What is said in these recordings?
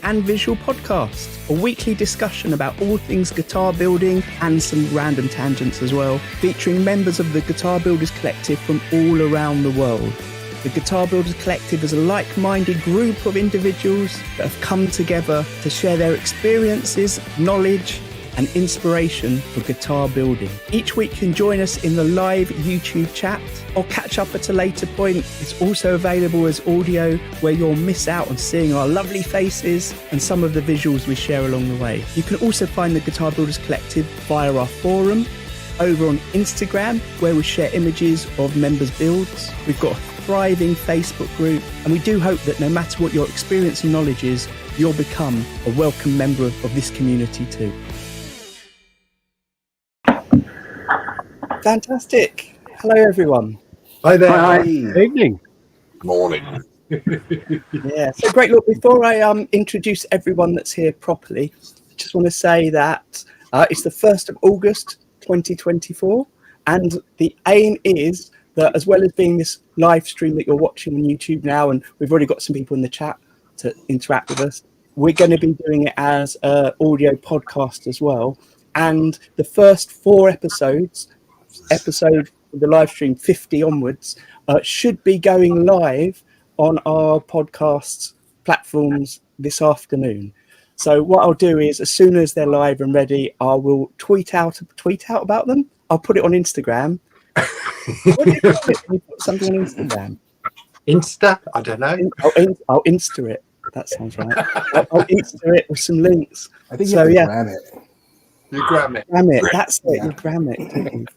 and visual podcast, a weekly discussion about all things guitar building and some random tangents as well, featuring members of the Guitar Builders Collective from all around the world. The Guitar Builders Collective is a like-minded group of individuals that have come together to share their experiences, knowledge and inspiration for guitar building. Each week you can join us in the live YouTube chat or catch up at a later point. It's also available as audio where you'll miss out on seeing our lovely faces and some of the visuals we share along the way. You can also find the Guitar Builders Collective via our forum, over on Instagram where we share images of members' builds. We've got a thriving Facebook group, and we do hope that no matter what your experience and knowledge is, you'll become a welcome member of this community too. Fantastic. Hello, everyone. Hi there. Hi. Good evening. Morning. Yeah, so great. Look, before I introduce everyone that's here properly, I just want to say that it's the 1st of August 2024, and the aim is that, as well as being this live stream that you're watching on YouTube now, and we've already got some people in the chat to interact with us, we're going to be doing it as an audio podcast as well. And the first 4 episode of the live stream 50 onwards should be going live on our podcast platforms this afternoon. So what I'll do is, as soon as they're live and ready, I will tweet out about them. I'll put it on Instagram. What do you call it? You put something on Instagram. Insta? I don't know. I'll Insta it. That sounds right. I'll Insta it with some links. I think you have to gram it. You gram it. Gram it. That's it. You gram it. Don't you?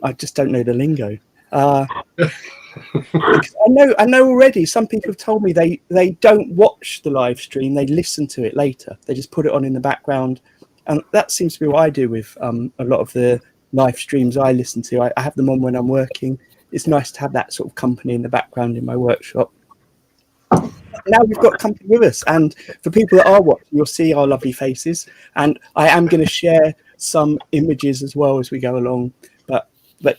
I just don't know the lingo. Because I know already. Some people have told me they don't watch the live stream. They listen to it later. They just put it on in the background, and that seems to be what I do with a lot of the live streams I listen to. I have them on when I'm working. It's nice to have that sort of company in the background in my workshop. Now we've got company with us, and for people that are watching, you'll see our lovely faces, and I am going to share some images as well as we go along, but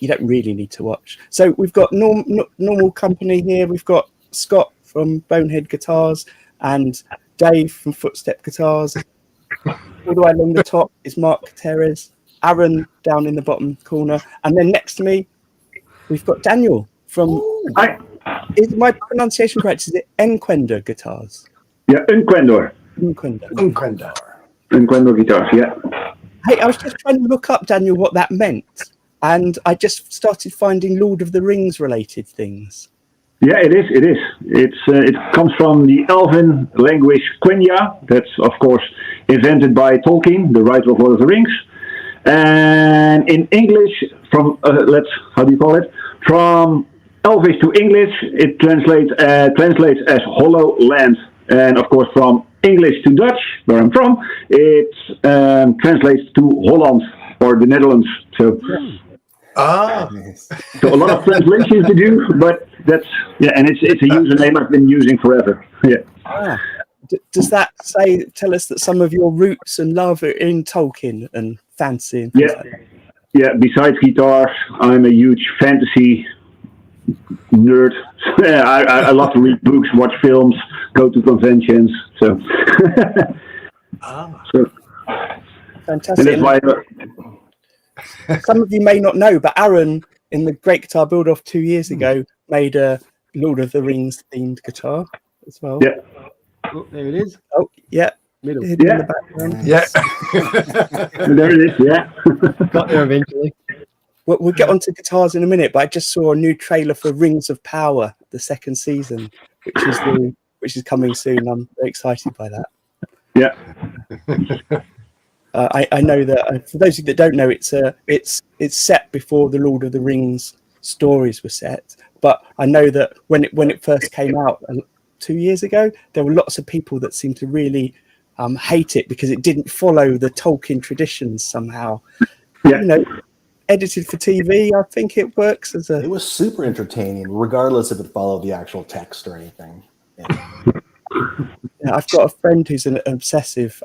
you don't really need to watch. So we've got normal company here. We've got Scott from Bonehead Guitars and Dave from Footstep Guitars. All the way along the top is Mark Gutierrez, Arran down in the bottom corner, and then next to me we've got Daniel from... Hi. Is my pronunciation correct? Is it Unquendor Guitars? Yeah, Unquendor Guitars, yeah. Hey, I was just trying to look up, Daniel, what that meant, and I just started finding Lord of the Rings related things. Yeah, it is. It comes from the Elven language Quenya. That's, of course, invented by Tolkien, the writer of Lord of the Rings. And in English, from, how do you call it? From Elvish to English, it translates as hollow land. And of course, from English to Dutch, where I'm from, it translates to Holland or the Netherlands. So, so a lot of translations to do, but that's and it's a username I've been using forever. Yeah. Does that tell us that some of your roots and love are in Tolkien and fantasy? And yeah. Besides guitars, I'm a huge fantasy nerd. I love to read books, watch films, go to conventions. So, fantastic. And that's why, some of you may not know, but Arran, in the Great Guitar Build-Off 2 years ago, made a Lord of the Rings themed guitar as well. Yeah. Oh, there it is. Oh, yeah. Middle. In the background. Yeah. There it is. Yeah. Got there eventually. We'll get onto guitars in a minute, but I just saw a new trailer for Rings of Power, the 2nd season, which is coming soon. I'm very excited by that. Yeah. I know that for those of you that don't know, it's set before the Lord of the Rings stories were set. But I know that when it first came out 2 years ago, there were lots of people that seemed to really hate it because it didn't follow the Tolkien traditions somehow. Yeah. You know, edited for TV, I think it works as a... It was super entertaining, regardless if it followed the actual text or anything. Yeah. Yeah, I've got a friend who's an obsessive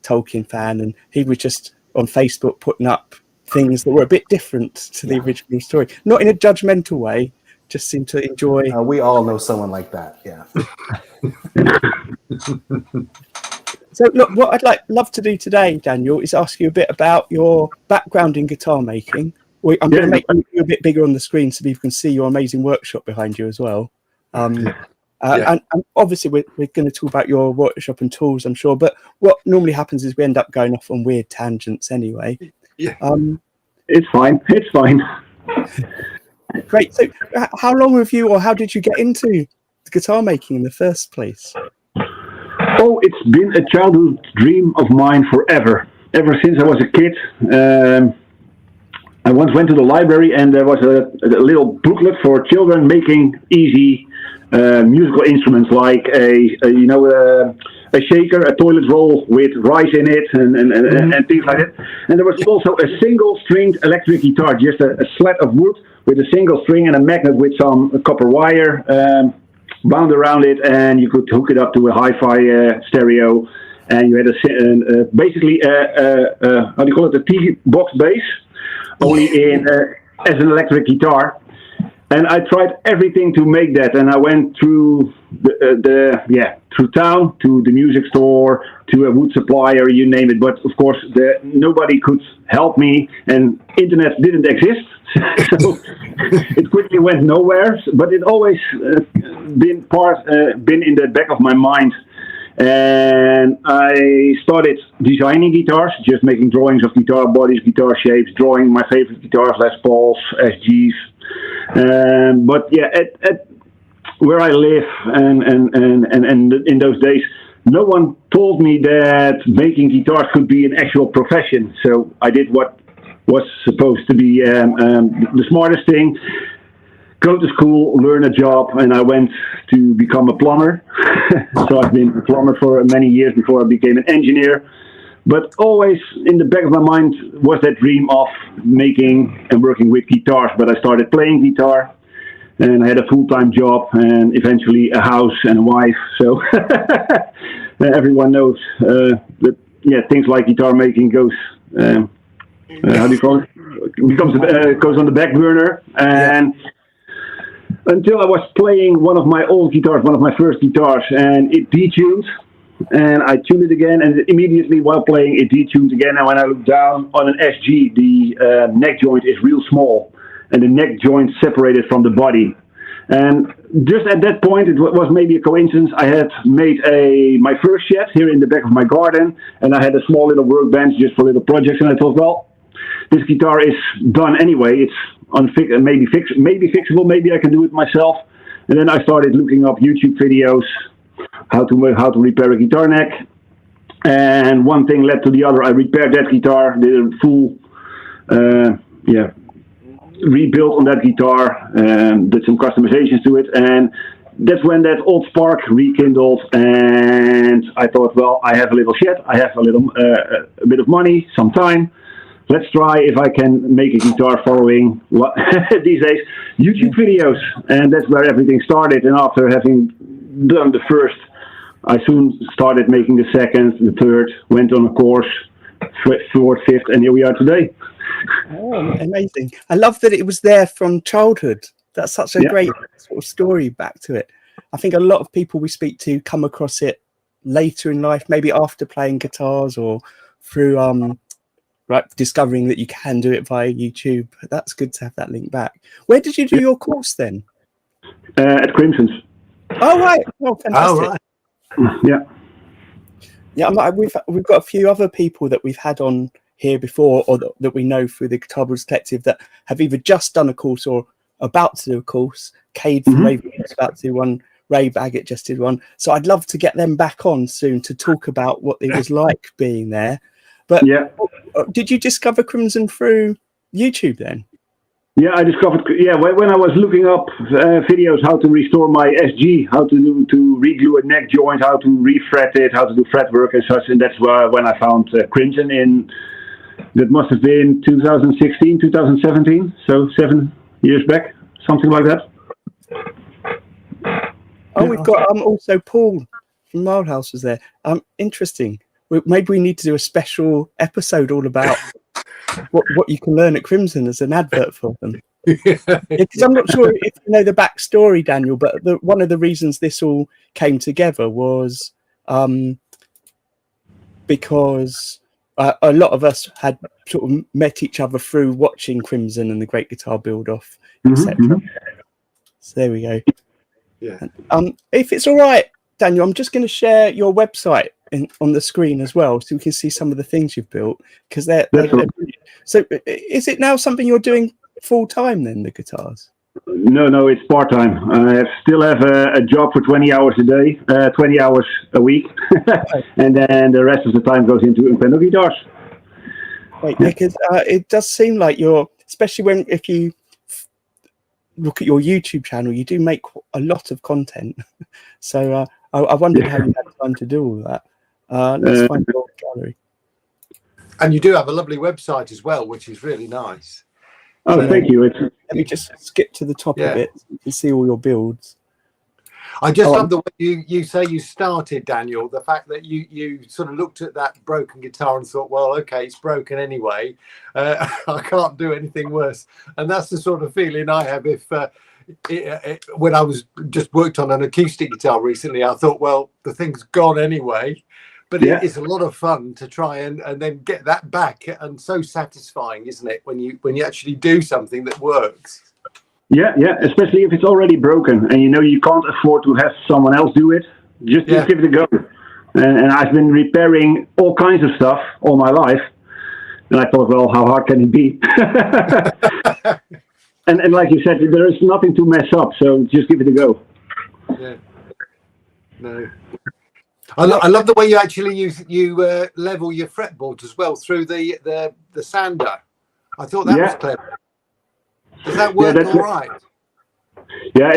Tolkien fan, and he was just on Facebook putting up things that were a bit different to the original story. Not in a judgmental way, just seemed to enjoy... We all know someone like that, yeah. So, look, what I'd love to do today, Daniel, is ask you a bit about your background in guitar making. I'm going to make you a bit bigger on the screen so people can see your amazing workshop behind you as well. And obviously, we're going to talk about your workshop and tools, I'm sure. But what normally happens is we end up going off on weird tangents anyway. Yeah. It's fine. It's fine. Great. So, how long have you, or how did you get into guitar making in the first place? Oh, it's been a childhood dream of mine forever. Ever since I was a kid. I once went to the library and there was a little booklet for children making easy musical instruments like a shaker, a toilet roll with rice in it, and things like that. And there was also a single-stringed electric guitar, just a slat of wood with a single string and a magnet with some copper wire bound around it, and you could hook it up to a hi-fi stereo. And you had basically how do you call it, a TV box bass, only in as an electric guitar. And I tried everything to make that, and I went through through town to the music store, to a wood supplier, you name it. But of course, nobody could help me, and internet didn't exist, so it quickly went nowhere. But it always been in the back of my mind. And I started designing guitars, just making drawings of guitar bodies, guitar shapes, drawing my favorite guitars, Les Pauls, SGs. But yeah, at where I live and in those days, no one told me that making guitars could be an actual profession. So I did what was supposed to be the smartest thing. Go to school, learn a job, and I went to become a plumber. So I've been a plumber for many years before I became an engineer. But always in the back of my mind was that dream of making and working with guitars. But I started playing guitar, and I had a full-time job, and eventually a house and a wife. So everyone knows that things like guitar making goes how do you call it? Goes on the back burner. And until I was playing one of my old guitars, one of my first guitars, and it detuned. And I tuned it again, and immediately while playing, it detuned again. And when I look down on an SG, the neck joint is real small, and the neck joint separated from the body. And just at that point, it was maybe a coincidence. I had made my first shed here in the back of my garden, and I had a small little workbench just for little projects. And I thought, well, this guitar is done anyway. It's maybe fixable. Maybe I can do it myself. And then I started looking up YouTube videos, how to repair a guitar neck. And one thing led to the other. I repaired that guitar, did a full rebuild on that guitar, did some customizations to it, and that's when that old spark rekindled. And I thought, well, I have a little shed, I have a bit of money, some time. Let's try if I can make a guitar following these days YouTube videos, and that's where everything started. And after having done the first, I soon started making the second, the third, went on a course, fourth, fifth, and here we are today. Oh, amazing. I love that it was there from childhood. That's such a great sort of story back to it. I think a lot of people we speak to come across it later in life, maybe after playing guitars or through discovering that you can do it via YouTube. That's good to have that link back. Where did you do your course then? At Crimson's. Oh, right. Oh, fantastic. Oh, right. Yeah. Yeah, we've got a few other people that we've had on here before, or that we know through the Guitar Builders Collective, that have either just done a course or about to do a course. Cade from Raven is about to do one. Ray Baggett just did one. So I'd love to get them back on soon to talk about what it was like being there. But did you discover Crimson through YouTube then? Yeah, I discovered. Yeah, when I was looking up videos how to restore my SG, how to reglue a neck joint, how to refret it, how to do fretwork and such, and that's when I found Crimson in. That must have been 2016, 2017, so 7 years back, something like that. Oh, we've got also Paul from Mildhouse was there. Interesting. Maybe we need to do a special episode all about what you can learn at Crimson as an advert for them. Because I'm not sure if you know the backstory, Daniel, but one of the reasons this all came together was because a lot of us had sort of met each other through watching Crimson and the Great Guitar Build Off, etc. So there we go. Yeah. If it's all right, Daniel, I'm just going to share your website on the screen as well, so we can see some of the things you've built, because they're brilliant. So is it now something you're doing full time then, the guitars? No, it's part time. I still have a job for 20 hours a day, 20 hours a week, and then the rest of the time goes into Unquendor Guitars. Right, because it does seem like you're, especially if you look at your YouTube channel, you do make a lot of content. So I wondered how you had time to do all that. Let's find your gallery. And you do have a lovely website as well, which is really nice. Oh, thank you. Let me just skip to the top of it so you can see all your builds. I just love the way you say you started, Daniel. The fact that you sort of looked at that broken guitar and thought, well, okay, it's broken anyway. I can't do anything worse. And that's the sort of feeling I have if when I was just worked on an acoustic guitar recently, I thought, well, the thing's gone anyway. But it's a lot of fun to try and then get that back, and so satisfying, isn't it, when you actually do something that works? Yeah, especially if it's already broken and you know you can't afford to have someone else do it. Just give it a go. And I've been repairing all kinds of stuff all my life, and I thought, well, how hard can it be? and like you said, there is nothing to mess up, so just give it a go. Yeah. No. I love the way you actually you level your fretboards as well through the sander. I thought that was clever. Does that work all right? Yeah,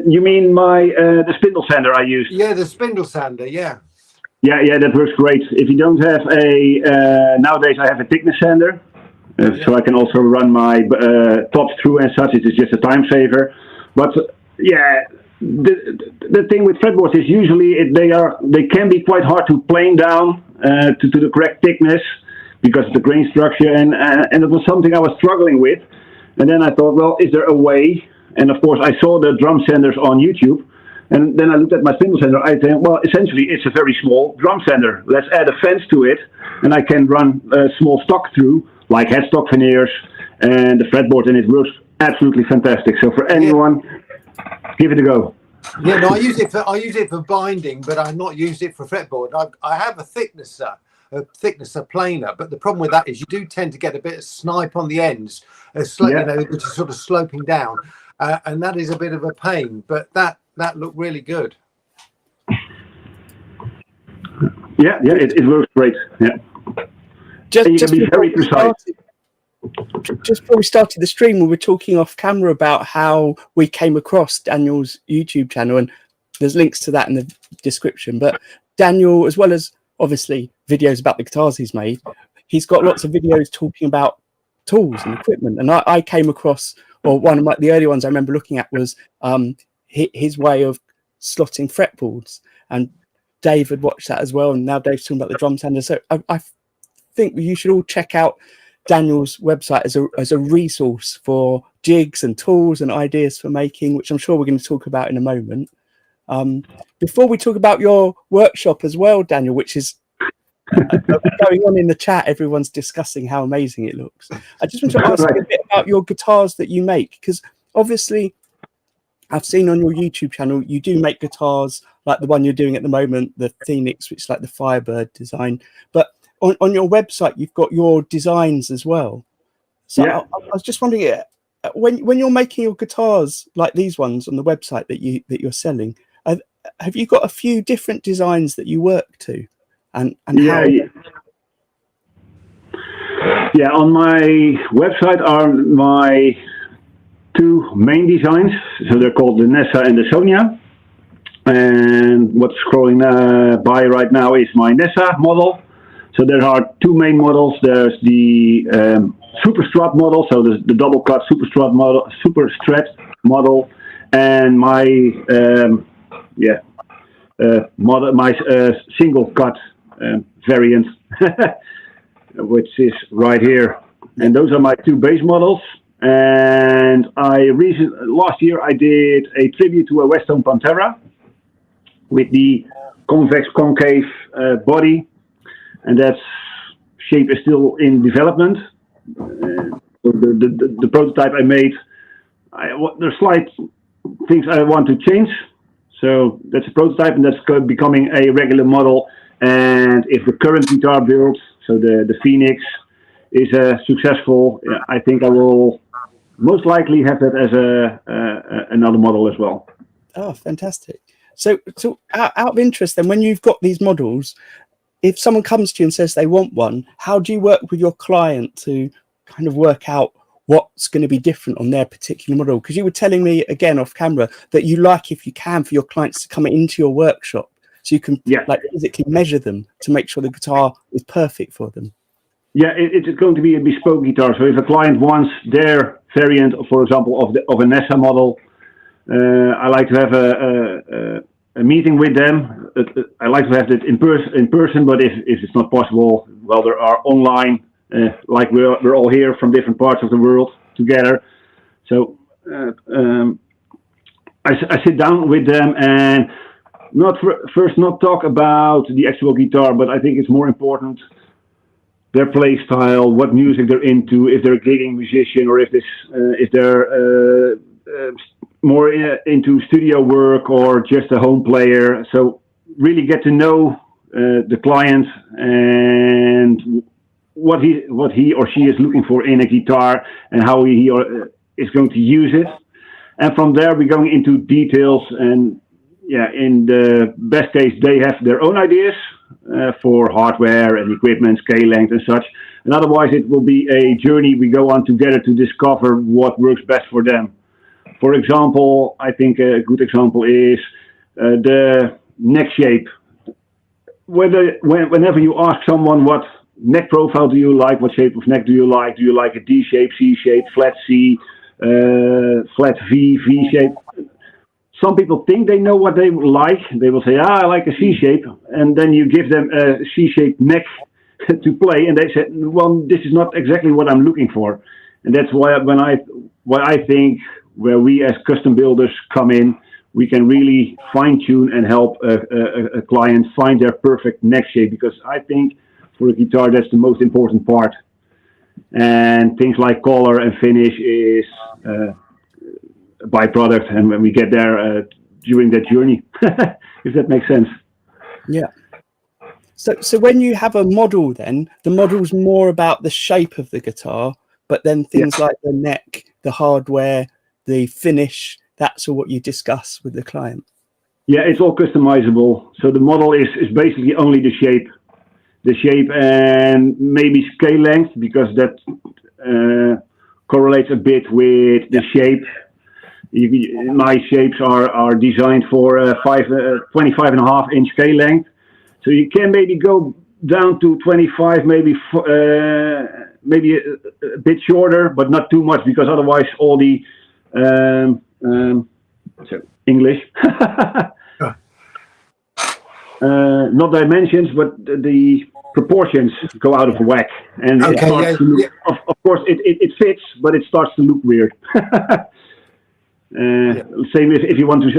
you mean the spindle sander I used? Yeah, the spindle sander. Yeah, that works great. If you don't have nowadays I have a thickness sander, so I can also run my tops through and such. It is just a time saver. But the thing with fretboards is usually they can be quite hard to plane down to the correct thickness because of the grain structure, and it was something I was struggling with. And then I thought, well, is there a way? And of course, I saw the drum sanders on YouTube, and then I looked at my spindle sander. I think, well, essentially, it's a very small drum sander. Let's add a fence to it, and I can run a small stock through, like headstock veneers and the fretboard, and it works absolutely fantastic. So for anyone, give it a go. Yeah, no, I use it for binding, but I've not used it for fretboard. I have a thicknesser planer, but the problem with that is you do tend to get a bit of snipe on the ends, you know, which is sort of sloping down, and that is a bit of a pain. But that looked really good. Yeah, it works great. Yeah, just you can be very precise. Just before we started the stream, we were talking off camera about how we came across Daniel's YouTube channel, and there's links to that in the description. But Daniel, as well as obviously videos about the guitars he's made, he's got lots of videos talking about tools and equipment. And I came across, or one of the early ones I remember looking at was his way of slotting fretboards. And Dave had watched that as well, and now Dave's talking about the drum sander. So I think you should all check out Daniel's website as a resource for jigs and tools and ideas for making, which I'm sure we're going to talk about in a moment. Before we talk about your workshop as well, Daniel, which is going on in the chat, everyone's discussing how amazing it looks. I just want to ask you a bit about your guitars that you make, because obviously I've seen on your YouTube channel you do make guitars like the one you're doing at the moment, the Phoenix, which is like the Firebird design, but on your website you've got your designs as well. So I was just wondering, when you're making your guitars like these ones on the website that you're selling, have you got a few different designs that you work to, and how? Yeah, on my website are my two main designs. So they're called the Nessa and the Sonia. And what's scrolling by right now is my Nessa model. So there are two main models. There's the Super Strat model, so the double cut Super Strat model, and my model, my single cut variant, which is right here. And those are my two base models. And last year I did a tribute to a Westone Pantera, with the convex concave body, and that shape is still in development. So the prototype I made, there's slight things I want to change. So that's a prototype, and that's becoming a regular model. And if the current guitar build, so the Phoenix, is successful, I think I will most likely have that as another model as well. Oh, fantastic. So out of interest then, when you've got these models, if someone comes to you and says they want one, how do you work with your client to kind of work out what's going to be different on their particular model? Because you were telling me, again, off camera, that you like, if you can, for your clients to come into your workshop so you can like physically measure them to make sure the guitar is perfect for them. Yeah, it's going to be a bespoke guitar. So if a client wants their variant, for example, of a Nessa model, I like to have a meeting with them. I like to have it in person, but if it's not possible, well, there are online, like we're all here from different parts of the world together. So I sit down with them and not talk about the actual guitar, but I think it's more important their play style, what music they're into, if they're a gigging musician, or if they're more into studio work or just a home player. So really get to know the client and what he or she is looking for in a guitar and how he is going to use it. And from there we're going into details, and in the best case they have their own ideas for hardware and equipment, scale length and such. And otherwise it will be a journey we go on together to discover what works best for them. For example, I think a good example is the neck shape. Whenever you ask someone what neck profile do you like, what shape of neck do you like a D shape, C shape, flat C, flat V, V shape? Some people think they know what they like. They will say, I like a C shape. And then you give them a C-shaped neck to play. And they say, well, this is not exactly what I'm looking for. And that's why I think where we as custom builders come in, we can really fine-tune and help a client find their perfect neck shape. Because I think for a guitar, that's the most important part. And things like color and finish is byproduct, and when we get there during that journey, if that makes sense. Yeah. So when you have a model, then the model's more about the shape of the guitar, but then things like the neck, the hardware, the finish, that's all what you discuss with the client. Yeah, it's all customizable. So the model is basically only the shape and maybe scale length, because that correlates a bit with the shape. My shapes are designed for 25.5 inch scale length, so you can maybe go down to 25, maybe a bit shorter, but not too much, because otherwise all the English not dimensions, but the proportions go out of whack, and it starts to look, of course it fits, but it starts to look weird. Same if you want to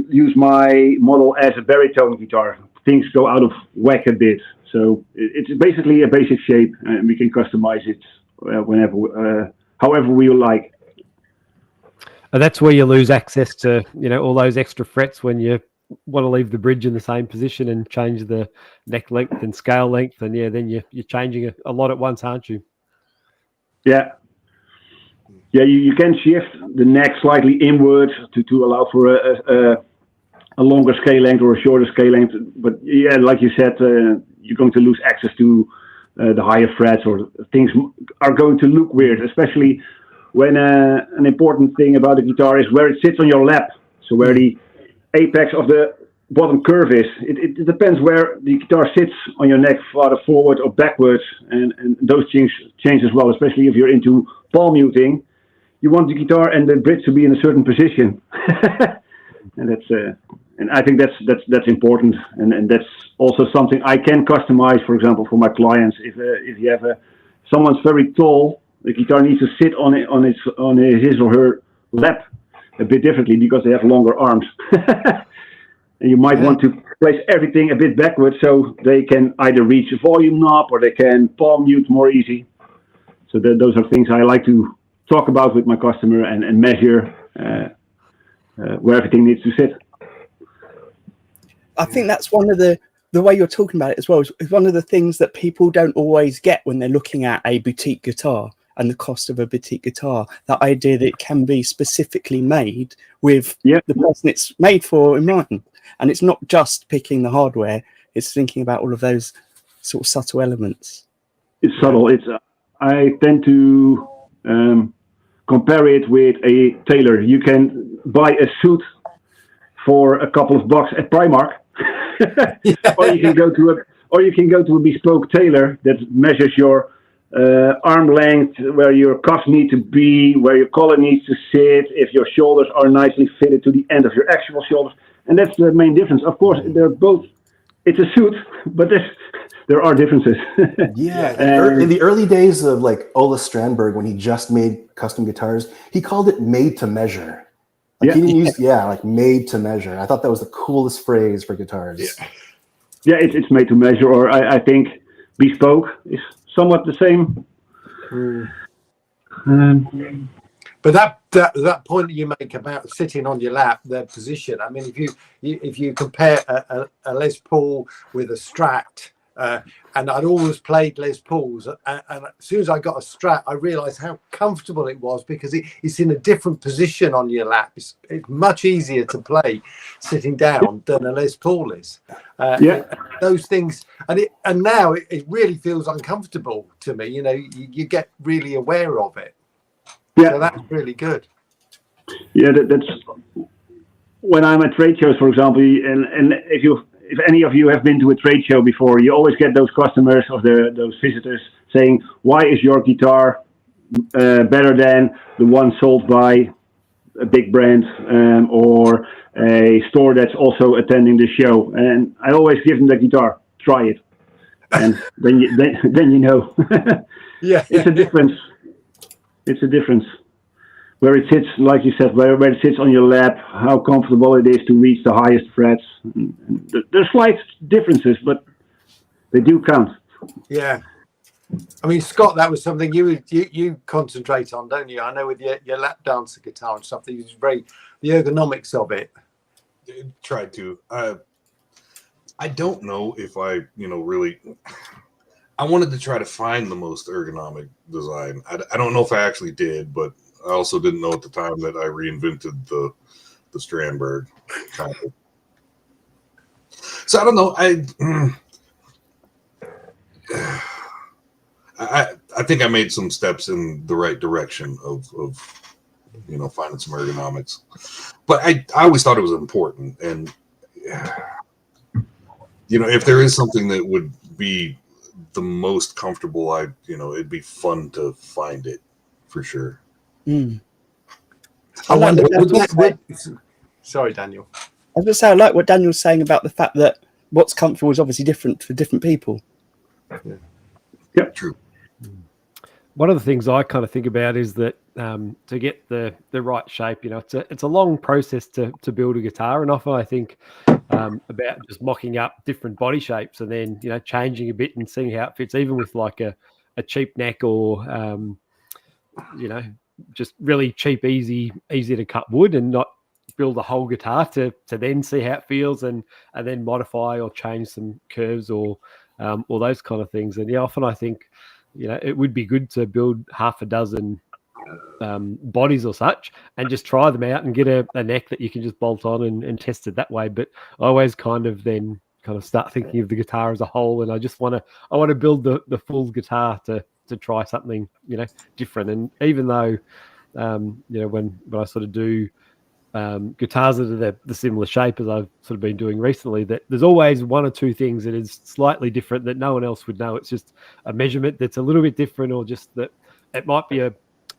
use my model as a baritone guitar, things go out of whack a bit. So it's basically a basic shape, and we can customize it however we like. And that's where you lose access to all those extra frets when you want to leave the bridge in the same position and change the neck length and scale length, and then you're changing a lot at once, aren't you? Yeah, you can shift the neck slightly inwards to allow for a longer scale length or a shorter scale length. But like you said, you're going to lose access to the higher frets, or things are going to look weird, especially when an important thing about a guitar is where it sits on your lap. So where the apex of the bottom curve is. It depends where the guitar sits on your neck, farther forward or backwards, and those change as well, especially if you're into palm muting. You want the guitar and the bridge to be in a certain position. And I think that's important, and that's also something I can customize, for example, for my clients. If you have someone's very tall, the guitar needs to sit on his or her lap a bit differently because they have longer arms. And you might want to place everything a bit backwards so they can either reach the volume knob or they can palm mute more easy. So those are things I like to talk about with my customer and measure where everything needs to sit. I think that's one of the way you're talking about it as well is one of the things that people don't always get when they're looking at a boutique guitar and the cost of a boutique guitar. That idea that it can be specifically made with the person it's made for in mind. And it's not just picking the hardware, it's thinking about all of those sort of subtle elements. It's subtle. I tend to compare it with a tailor. You can buy a suit for a couple of bucks at Primark, or you can go to a bespoke tailor that measures your arm length, where your cuffs need to be, where your collar needs to sit, if your shoulders are nicely fitted to the end of your actual shoulders. And that's the main difference. Of course, they're both. It's a suit, but there are differences. In the early days of like Ola Strandberg, when he just made custom guitars, he called it "made to measure." Like he didn't use like "made to measure." I thought that was the coolest phrase for guitars. Yeah, it's made to measure, or I think bespoke is somewhat the same. But that point that you make about sitting on your lap, their position. I mean, if you compare a Les Paul with a Strat, and I'd always played Les Pauls, and as soon as I got a Strat, I realised how comfortable it was because it's in a different position on your lap. It's much easier to play sitting down than a Les Paul is. Those things, and now it really feels uncomfortable to me. You know, you get really aware of it. Yeah, so that's really good. Yeah, that's when I'm at trade shows, for example, and if any of you have been to a trade show before, you always get those customers or those visitors saying, "Why is your guitar better than the one sold by a big brand or a store that's also attending the show?" And I always give them the guitar, try it, and then you know. It's a difference. It's a difference where it sits, like you said, where it sits on your lap, how comfortable it is to reach the highest frets. There's slight differences, but they do count. Yeah. I mean, Scott, that was something you concentrate on, don't you? I know with your lap dancer guitar and stuff, the ergonomics of it. Tried to. I don't know if I, really... I wanted to try to find the most ergonomic design. I don't know if I actually did, but I also didn't know at the time that I reinvented the Strandberg kind of. So I don't know. I think I made some steps in the right direction of finding some ergonomics, but I always thought it was important, and if there is something that would be the most comfortable, it'd be fun to find it for sure. I wonder. Sorry, Daniel. I was going to say, I like what Daniel's saying about the fact that what's comfortable is obviously different for different people. Yeah, true. One of the things I kind of think about is that to get the right shape, it's a long process to build a guitar, and often I think about just mocking up different body shapes and then changing a bit and seeing how it fits, even with like a cheap neck or just really cheap, easy to cut wood, and not build a whole guitar to then see how it feels and then modify or change some curves or those kind of things. And often I think it would be good to build half a dozen bodies or such and just try them out and get a neck that you can just bolt on and test it that way. But I always kind of start thinking of the guitar as a whole, and I want to build the full guitar to try something different. And even though when I sort of do guitars that are the similar shape as I've sort of been doing recently, that there's always one or two things that is slightly different that no one else would know. It's just a measurement that's a little bit different, or just that it might be an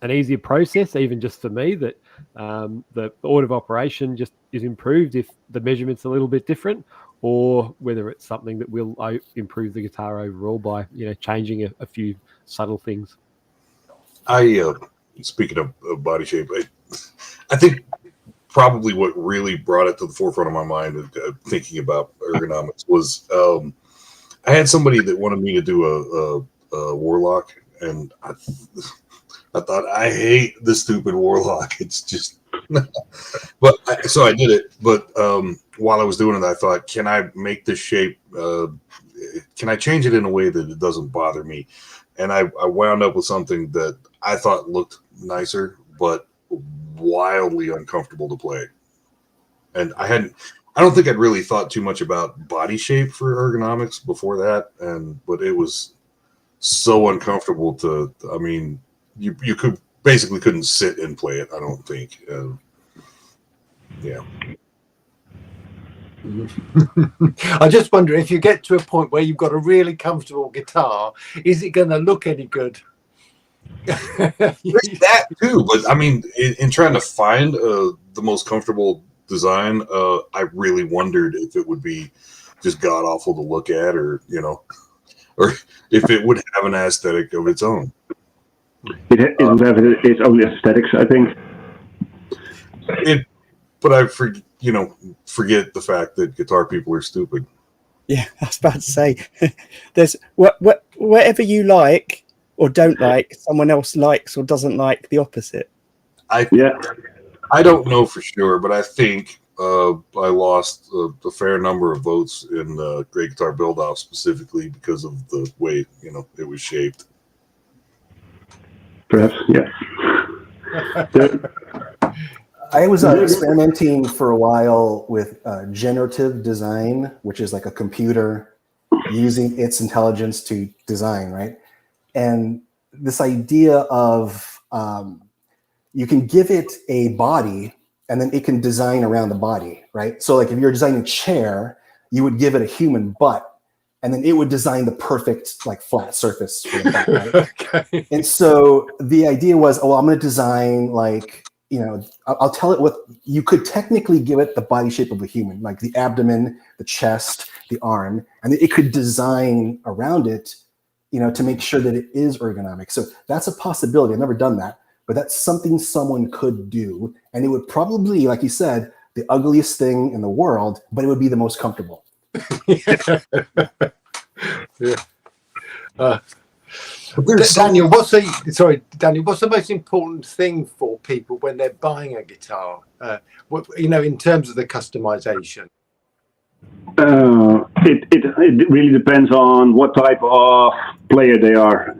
easier process, even just for me, that the order of operation just is improved if the measurement's a little bit different, or whether it's something that will improve the guitar overall by changing a few subtle things. Speaking of body shape, I think probably what really brought it to the forefront of my mind, thinking about ergonomics, was I had somebody that wanted me to do a warlock, and I thought, I hate the stupid warlock. It's just, so I did it. But while I was doing it, I thought, can I make this shape? Can I change it in a way that it doesn't bother me? And I wound up with something that I thought looked nicer, but wildly uncomfortable to play. And I don't think I'd really thought too much about body shape for ergonomics before that, but it was so uncomfortable I mean, you couldn't sit and play it, I don't think. Yeah. I just wonder, if you get to a point where you've got a really comfortable guitar, is it going to look any good? That too, but I mean, in trying to find the most comfortable design, I really wondered if it would be just god awful to look at, or or if it would have an aesthetic of its own. It would have its own aesthetics, I think. But I forget the fact that guitar people are stupid. Yeah, I was about to say, there's whatever you like or don't like, someone else likes or doesn't like the opposite. I don't know for sure, but I think I lost a fair number of votes in the Great Guitar Build-Off, specifically because of the way it was shaped. Perhaps, yeah. I was experimenting for a while with generative design, which is like a computer using its intelligence to design, right? And this idea of you can give it a body and then it can design around the body, right? So like if you're designing a chair, you would give it a human butt and then it would design the perfect like flat surface for the butt, right? Okay. And so the idea was, I'm going to design like, I'll tell it what you could technically give it the body shape of a human, like the abdomen, the chest, the arm, and it could design around it, to make sure that it is ergonomic. So that's a possibility. I've never done that, but that's something someone could do. And it would probably, like you said, the ugliest thing in the world, but it would be the most comfortable. Yeah. Daniel, what's the most important thing for people when they're buying a guitar? In terms of the customization. It really depends on what type of player they are.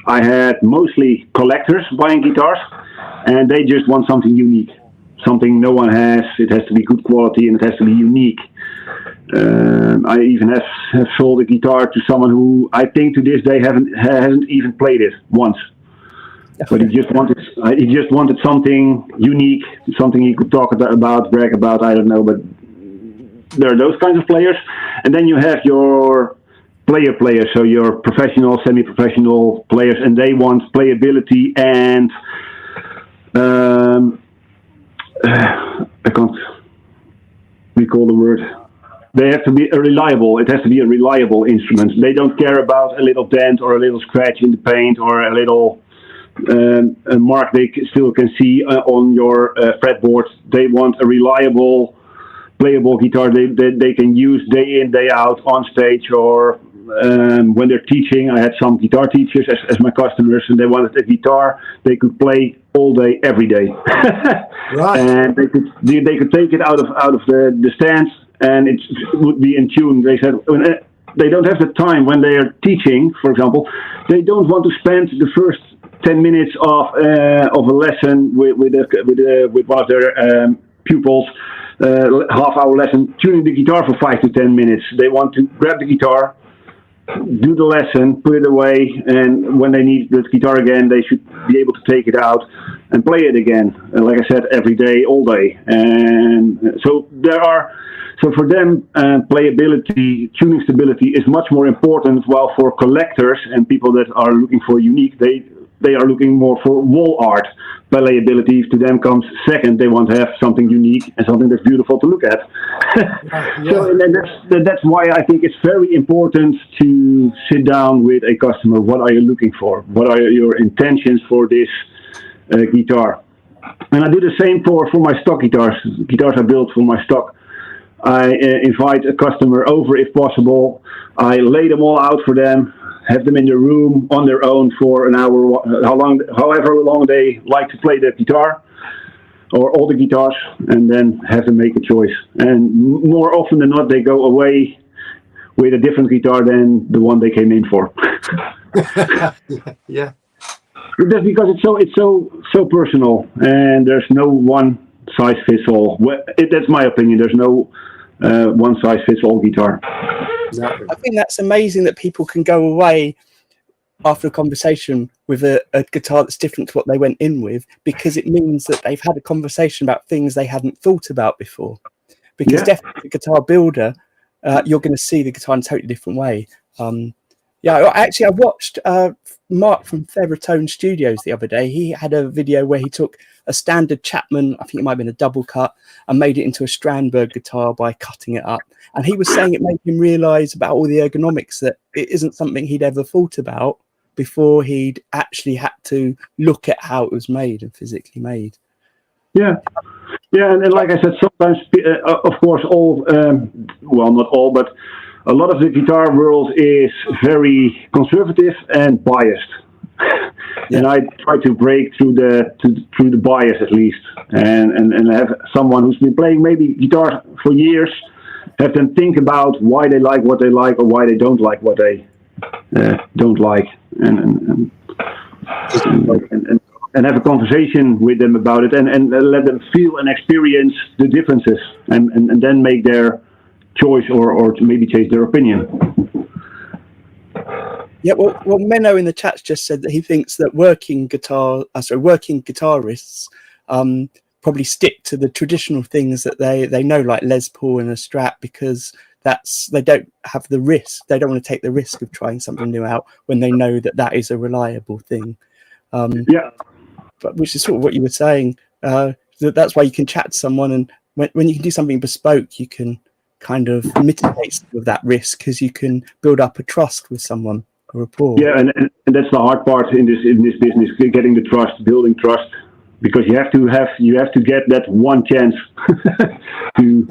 I had mostly collectors buying guitars, and they just want something unique, something no one has. It has to be good quality and it has to be unique. I even have sold a guitar to someone who I think to this day hasn't even played it once. But he just wanted something unique, something he could talk about, brag about. I don't know, but there are those kinds of players, and then you have your players, so your professional, semi-professional players, and they want playability and I can't recall the word. They have to be it has to be a reliable instrument. They don't care about a little dent or a little scratch in the paint or a little a mark they still can see on your fretboard. They want a reliable, playable guitar they can use day in, day out on stage, or when they're teaching. I had some guitar teachers as my customers, and they wanted a guitar they could play all day, every day. Right. And they could take it out of the stands, and it would be in tune. They said they don't have the time when they are teaching, for example. They don't want to spend the first 10 minutes of a lesson with one of their pupils, half-hour lesson, tuning the guitar for 5 to 10 minutes. They want to grab the guitar, do the lesson, put it away, and when they need the guitar again, they should be able to take it out and play it again. Like I said, every day, all day. And so for them, playability, tuning stability is much more important. While for collectors and people that are looking for unique, they are looking more for wall art. Playability to them comes second. They want to have something unique and something that's beautiful to look at. So that's why I think it's very important to sit down with a customer. What are you looking for? What are your intentions for this guitar? And I do the same for my stock guitars I build for my stock. I invite a customer over if possible. I lay them all out for them, have them in their room on their own for an hour, however long they like to play the guitar or all the guitars, and then have them make a choice. And more often than not, they go away with a different guitar than the one they came in for. Yeah. That's because it's so personal, and there's no one size fits all. That's my opinion. There's no one size fits all guitar. I think that's amazing that people can go away after a conversation with a guitar that's different to what they went in with, because it means that they've had a conversation about things they hadn't thought about before. Because definitely, the guitar builder, you're going to see the guitar in a totally different way. Actually, I watched Mark from Ferrotone Studios the other day. He had a video where he took a standard Chapman, I think it might have been a double cut, and made it into a Strandberg guitar by cutting it up. And he was saying it made him realise about all the ergonomics, that it isn't something he'd ever thought about before he'd actually had to look at how it was made and physically made. Yeah, and like I said, sometimes, of course, not all, but a lot of the guitar world is very conservative and biased. And I try to break through the bias at least, and have someone who's been playing maybe guitar for years, have them think about why they like what they like or why they don't like what they don't like, and have a conversation with them about it, and let them feel and experience the differences, and then make their choice or to maybe change their opinion. Yeah, well, Menno in the chat just said that he thinks that working guitarists probably stick to the traditional things that they know, like Les Paul and a Strat, because they don't have the risk. They don't want to take the risk of trying something new out when they know that is a reliable thing. But which is sort of what you were saying. That's why you can chat to someone, and when you can do something bespoke, you can kind of mitigate some of that risk, because you can build up a trust with someone, a rapport. Yeah, and that's the hard part in this business, getting the trust, building trust, because you have to get that one chance to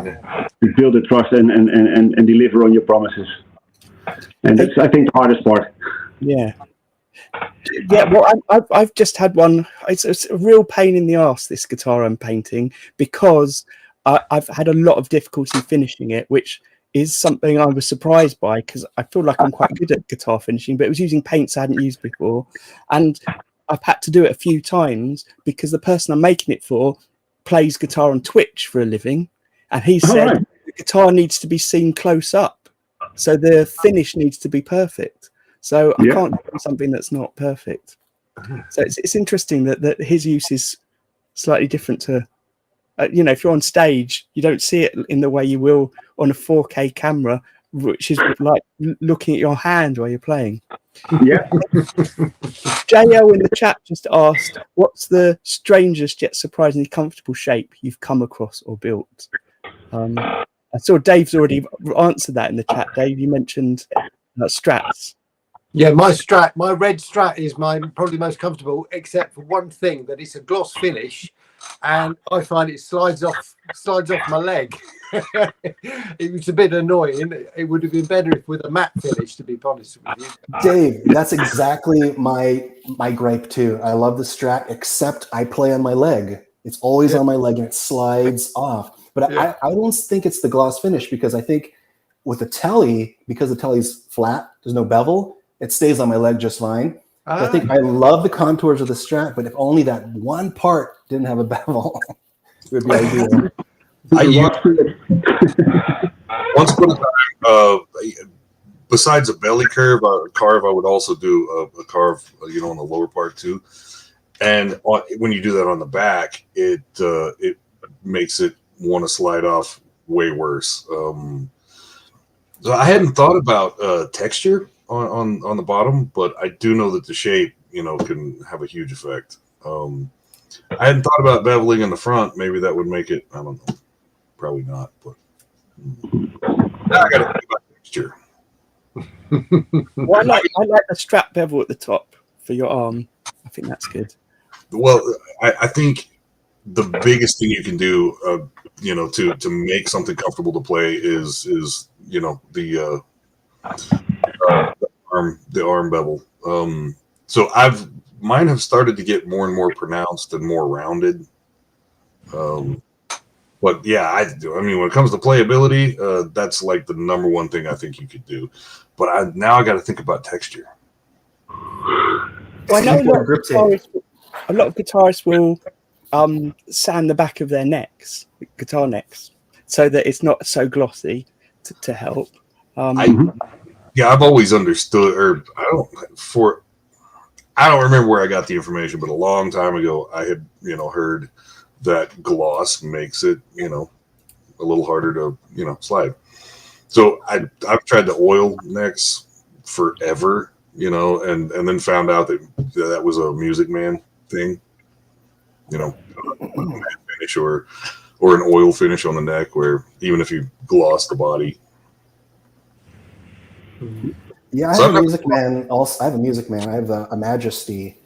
build the trust and deliver on your promises. And that's, I think, the hardest part. Yeah. Yeah, well, I've just had one. It's a real pain in the arse, this guitar I'm painting, because I've had a lot of difficulty finishing it, which is something I was surprised by, because I feel like I'm quite good at guitar finishing, but it was using paints I hadn't used before. And I've had to do it a few times because the person I'm making it for plays guitar on Twitch for a living. And he said the guitar needs to be seen close up. So the finish needs to be perfect. So I can't do something that's not perfect. So it's interesting that his use is slightly different to, if you're on stage, you don't see it in the way you will on a 4K camera, which is like looking at your hand while you're playing. Yeah. JL in the chat just asked, what's the strangest yet surprisingly comfortable shape you've come across or built? I saw Dave's already answered that in the chat. Dave, you mentioned Strats. Yeah, my red Strat is probably most comfortable, except for one thing, that it's a gloss finish, and I find it slides off my leg. It was a bit annoying. It would have been better if with a matte finish, to be honest with you. Dave, that's exactly my gripe too. I love the Strat, except I play on my leg. It's always on my leg and it slides off. But I don't think it's the gloss finish, because I think with the Tele, because the Tele's flat, there's no bevel, it stays on my leg just fine. So I think I love the contours of the Strat, but if only that one part didn't have a bevel, it would be ideal. Once upon a time, besides a belly carve, I would also do a carve, on the lower part too. And when you do that on the back, it makes it want to slide off way worse. So I hadn't thought about texture on the bottom, but I do know that the shape, can have a huge effect. I hadn't thought about beveling in the front. Maybe that would make it. I don't know. Probably not. But now I got to think about texture. Well, I like the strap bevel at the top for your arm. I think that's good. Well, I think the biggest thing you can do, to make something comfortable to play is the arm bevel. So mine have started to get more and more pronounced and more rounded. But yeah, I mean, when it comes to playability, that's like the number one thing I think you could do. But now I got to think about texture. Well, I know a lot of guitarists will sand the back of their guitar necks, so that it's not so glossy to help. I've always understood, or I don't remember where I got the information, but a long time ago I had heard that gloss makes it a little harder to slide. So I've tried to oil necks forever, and then found out that was a Music Man thing, finish or an oil finish on the neck, where even if you gloss the body. Yeah, I have a Music Man. Also, I have a Music Man. I have a Majesty,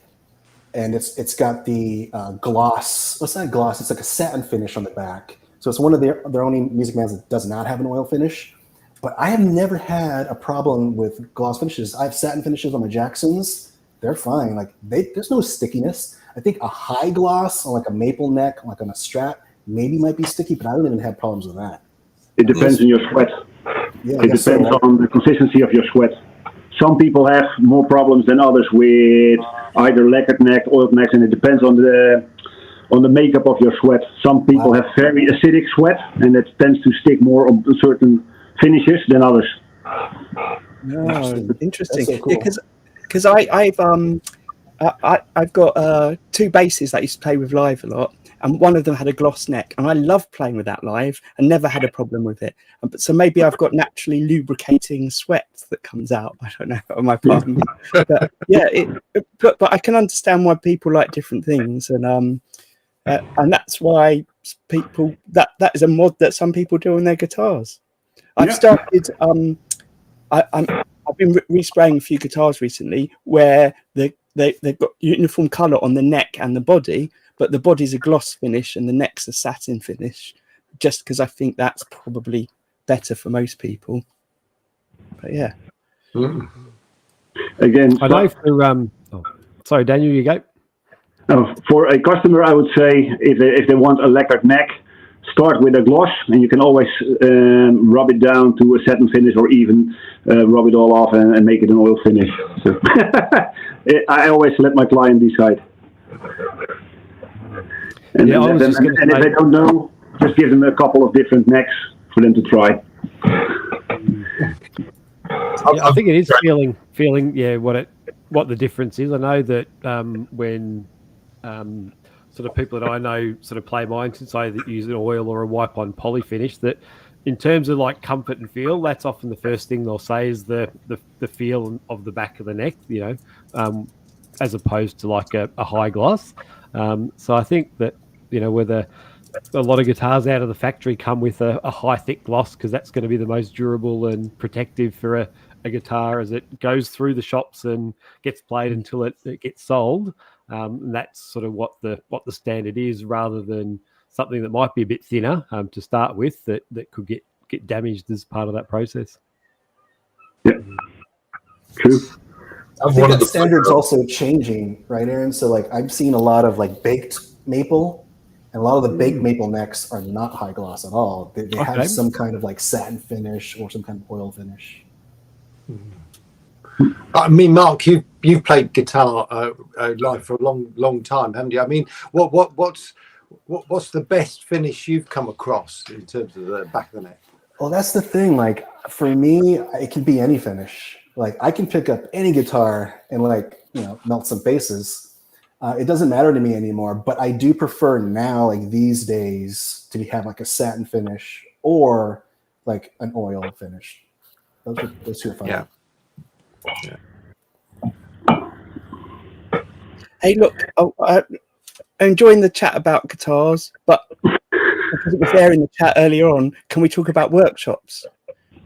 and it's got the gloss. What's that gloss? It's like a satin finish on the back. So it's one of their only Music Mans that does not have an oil finish. But I have never had a problem with gloss finishes. I have satin finishes on my Jacksons. They're fine. Like there's no stickiness. I think a high gloss on like a maple neck, like on a Strat, maybe might be sticky, but I don't even have problems with that. It depends on your sweat. Yeah, it depends on the consistency of your sweat. Some people have more problems than others with either lacquered neck, oiled necks, and it depends on the makeup of your sweat. Some people have very acidic sweat, and it tends to stick more on certain finishes than others. Oh, interesting. So cool. Yeah, because I've got two basses that I used to play with live a lot, and one of them had a gloss neck, and I love playing with that live and never had a problem with it. So maybe I've got naturally lubricating sweat that comes out. I don't know on my palm. But yeah, but I can understand why people like different things, and that's why people that is a mod that some people do on their guitars. I've started. I've been respraying a few guitars recently where they've got uniform color on the neck and the body, but the body's a gloss finish and the neck's a satin finish, just because I think that's probably better for most people. But yeah. Again, I know for sorry, Daniel, you go. For a customer, I would say if they want a lacquered neck, start with a gloss, and you can always rub it down to a satin finish, or even rub it all off and make it an oil finish. So I always let my client decide. And if they don't know, just give them a couple of different necks for them to try. I think it is feeling what the difference is. I know that when sort of people that I know sort of play mine can say that use an oil or a wipe on poly finish, that in terms of like comfort and feel, that's often the first thing they'll say is the feel of the back of the neck, as opposed to like a high gloss. So I think that, whether a lot of guitars out of the factory come with a high thick gloss, because that's going to be the most durable and protective for a guitar as it goes through the shops and gets played until it gets sold. And that's sort of what the standard is, rather than something that might be a bit thinner to start with that could get damaged as part of that process. Yeah, true. I think that standard's also changing, right, Aaron? So like I've seen a lot of like baked maple, and a lot of the baked maple necks are not high gloss at all. They have some kind of like satin finish or some kind of oil finish. I mean, Mark, you've played guitar live for a long time, haven't you? I mean, what's the best finish you've come across in terms of the back of the neck? Well, that's the thing. Like for me, it can be any finish. Like I can pick up any guitar and melt some bases. It doesn't matter to me anymore. But I do prefer now, like these days, to have like a satin finish or like an oil finish. Those two are fine. Yeah. Hey, look, I'm enjoying the chat about guitars, but because it was there in the chat earlier on, can we talk about workshops?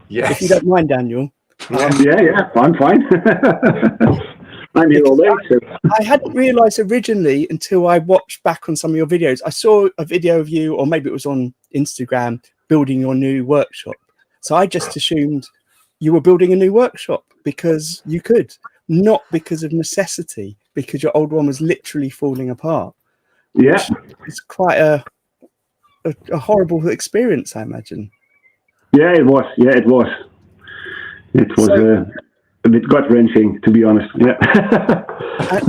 Yes. If you don't mind, Daniel. Yeah, I'm fine. I'm here all day. So. I hadn't realised originally until I watched back on some of your videos. I saw a video of you, or maybe it was on Instagram, building your new workshop. So I just assumed you were building a new workshop because you could, not because of necessity, because your old one was literally falling apart. Yeah. It's quite a horrible experience, I imagine. Yeah, it was. It was a bit gut-wrenching, to be honest. Yeah.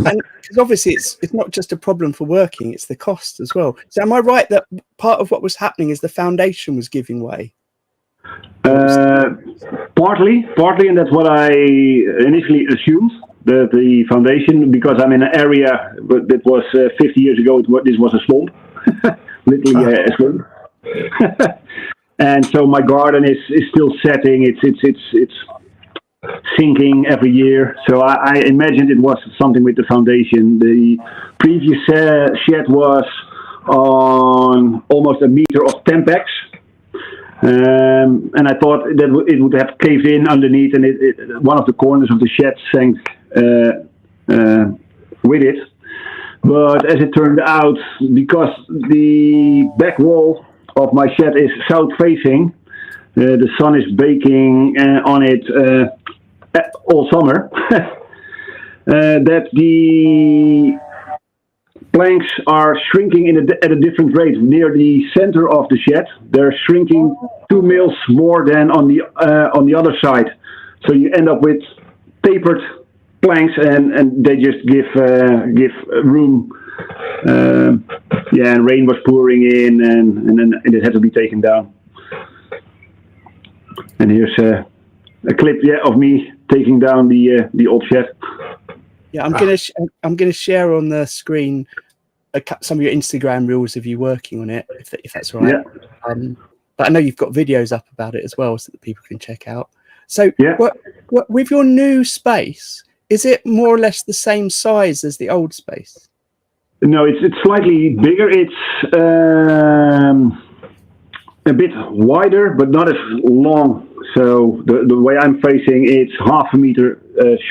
and because obviously it's not just a problem for working, it's the cost as well. So am I right that part of what was happening is the foundation was giving way? Partly, and that's what I initially assumed, the foundation, because I'm in an area that was 50 years ago, this was a swamp, literally a swamp. And so my garden is still setting, it's sinking every year. So I imagined it was something with the foundation. The previous shed was on almost a meter of Tempex. And I thought that it would have caved in underneath, and one of the corners of the shed sank with it. But as it turned out, because the back wall of my shed is south-facing, the sun is baking on it all summer, that the planks are shrinking at a different rate. Near the center of the shed, they're shrinking 2 mils more than on the other side. So you end up with tapered planks, and they just give room. And rain was pouring in, and then it had to be taken down. And here's a clip of me taking down the old shed. Yeah, I'm gonna share on the screen some of your Instagram reels of you working on it, if that's all right. Yeah. But I know you've got videos up about it as well, so that people can check out. So, what with your new space, is it more or less the same size as the old space? No, it's slightly bigger. It's a bit wider, but not as long. So the way I'm facing, it's half a meter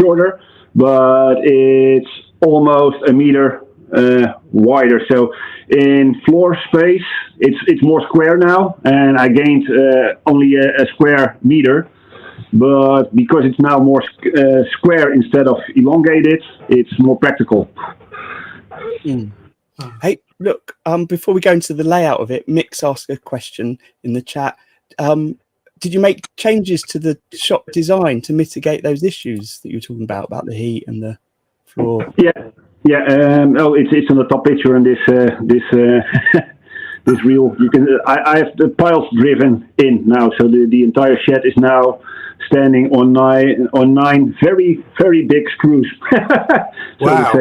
shorter, but it's almost a meter wider. So in floor space, it's more square now, and I gained only a square meter. But because it's now more square instead of elongated, it's more practical. Mm. Hey, look, before we go into the layout of it, Mick's asked a question in the chat. Did you make changes to the shop design to mitigate those issues that you were talking about the heat and the floor? Yeah. It's on the top picture in this reel. You can. I have the piles driven in now, so the entire shed is now standing on nine very, very big screws. Wow.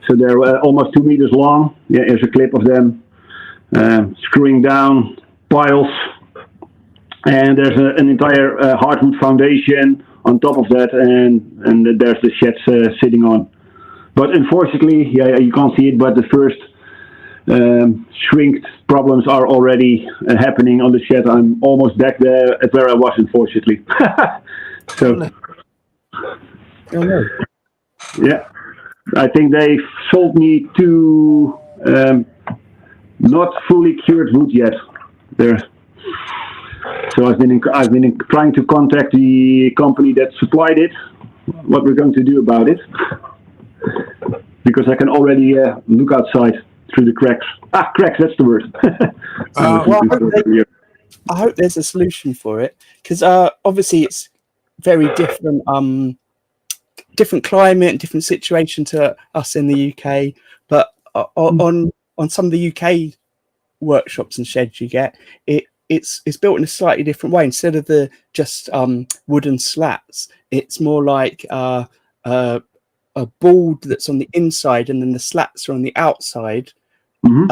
So they're almost 2 meters long. Yeah, here's a clip of them screwing down piles. And there's an entire hardwood foundation on top of that, and there's the sheds sitting on. But unfortunately, you can't see it, but the first shrinked problems are already happening on the shed. I'm almost back there at where I was, unfortunately. So, yeah, I think they sold me two not fully cured wood yet. So I've been trying to contact the company that supplied it, what we're going to do about it, because I can already look outside through the cracks. Cracks, that's the word. I hope there's a solution for it, because obviously it's very different, different climate and different situation to us in the UK. But on some of the UK workshops and sheds you get, it's built in a slightly different way. Instead of the just wooden slats, it's more like a board that's on the inside, and then the slats are on the outside. Mm-hmm.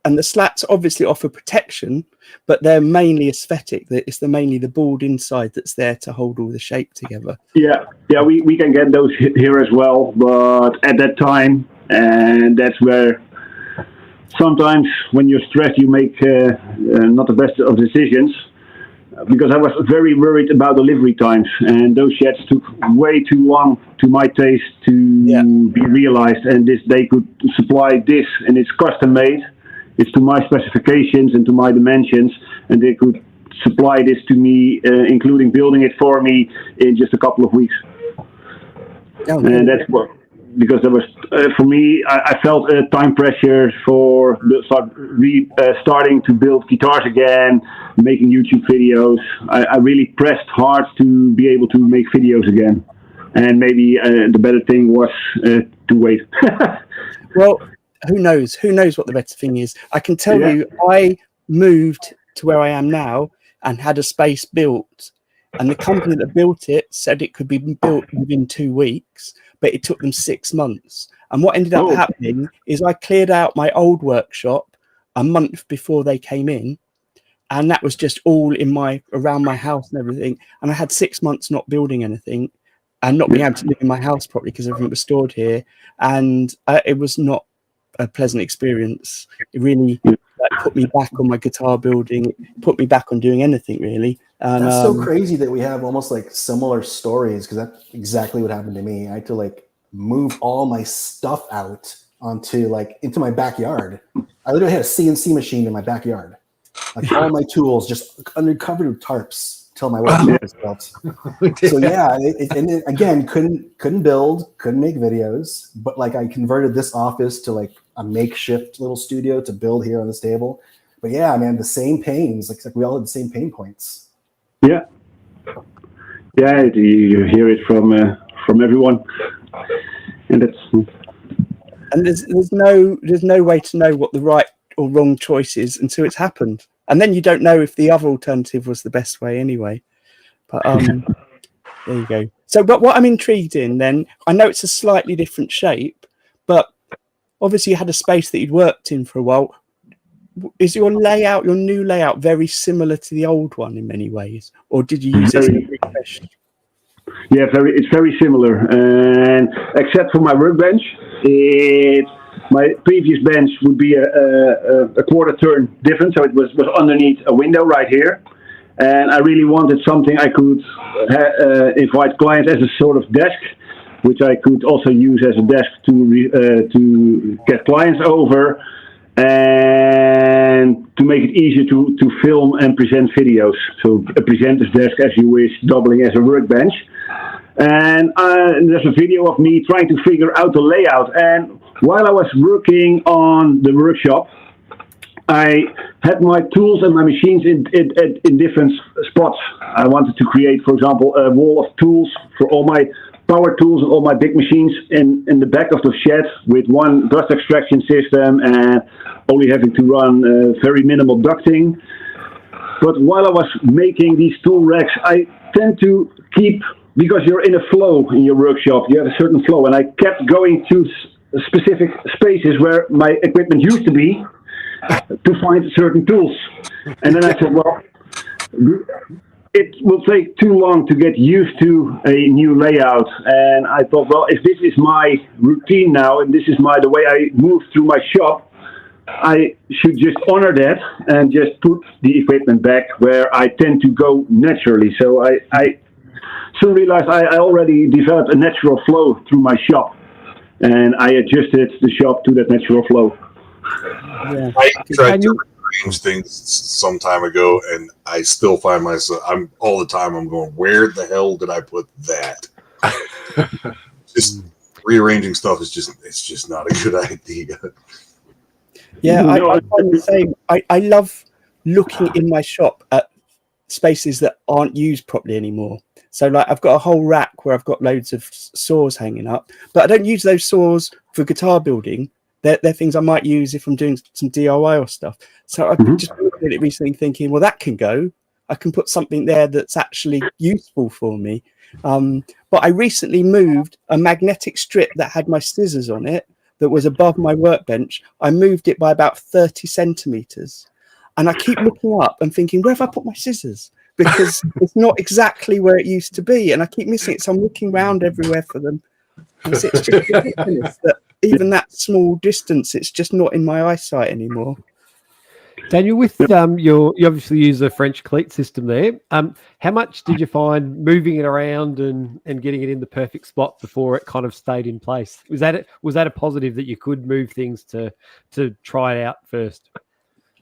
And the slats obviously offer protection, but they're mainly aesthetic. It's mainly the board inside that's there to hold all the shape together. Yeah, we can get those here as well, but at that time, and that's where sometimes when you're stressed, you make not the best of decisions. because I was very worried about delivery times, and those sheds took way too long to my taste to be realized. And they could supply this, and it's custom made. It's to my specifications and to my dimensions, and they could supply this to me, including building it for me in just a couple of weeks. Oh, and that's what, because there was for me, I felt time pressure for starting to build guitars again, making YouTube videos. I really pressed hard to be able to make videos again, and maybe the better thing was to wait. Well, who knows? Who knows what the better thing is? I can tell you, I moved to where I am now and had a space built, and the company that built it said it could be built within 2 weeks, but it took them 6 months. And what ended up happening is I cleared out my old workshop a month before they came in, and that was just all in around my house and everything. And I had 6 months not building anything and not being able to live in my house properly because everything was stored here. And it was not a pleasant experience. It really put me back on my guitar building, it put me back on doing anything really. And that's so crazy that we have almost like similar stories, because that's exactly what happened to me. I had to like move all my stuff out into my backyard. I literally had a CNC machine in my backyard, like all my tools just covered with tarps till my work was built. So and then, again, couldn't build, couldn't make videos, but like I converted this office to like a makeshift little studio to build here on this table. But yeah, man, the same pains. Like we all had the same pain points. Yeah, you hear it from everyone, and there's no way to know what the right or wrong choice is until it's happened, and then you don't know if the other alternative was the best way anyway. But there you go. So, but what I'm intrigued in then, I know it's a slightly different shape, but obviously you had a space that you'd worked in for a while. Is your new layout, very similar to the old one in many ways, or did you use it? Yeah, it's very similar, and except for my workbench, my previous bench would be a quarter turn different, so it was underneath a window right here, and I really wanted something I could invite clients as a sort of desk, which I could also use as a desk to get clients over. And to make it easier to film and present videos. So a presenter's desk, as you wish, doubling as a workbench. And there's a video of me trying to figure out the layout. And while I was working on the workshop, I had my tools and my machines in different spots. I wanted to create, for example, a wall of tools for all my power tools and all my big machines in the back of the shed with one dust extraction system and only having to run very minimal ducting. But while I was making these tool racks, I tend to keep, because you're in a flow in your workshop, you have a certain flow, and I kept going to specific spaces where my equipment used to be to find certain tools. And then I said, well, it will take too long to get used to a new layout. And I thought, well, if this is my routine now, and this is the way I move through my shop, I should just honor that and just put the equipment back where I tend to go naturally. So I soon realized I already developed a natural flow through my shop, and I adjusted the shop to that natural flow. Yeah. I tried to arrange things some time ago, and I still find myself, I'm going, where the hell did I put that? Just rearranging stuff it's just not a good idea. Yeah, I find the same. I love looking in my shop at spaces that aren't used properly anymore. So like I've got a whole rack where I've got loads of saws hanging up, but I don't use those saws for guitar building. They're things I might use if I'm doing some DIY or stuff. So I've just looked at it recently thinking, well, that can go. I can put something there that's actually useful for me. But I recently moved a magnetic strip that had my scissors on it that was above my workbench. I moved it by about 30 centimeters. And I keep looking up and thinking, where have I put my scissors? Because it's not exactly where it used to be. And I keep missing it. So I'm looking around everywhere for them. And it's just ridiculous that even that small distance, it's just not in my eyesight anymore. Daniel, with you obviously use a French cleat system there. How much did you find moving it around and getting it in the perfect spot before it kind of stayed in place? Was that a positive that you could move things to try it out first?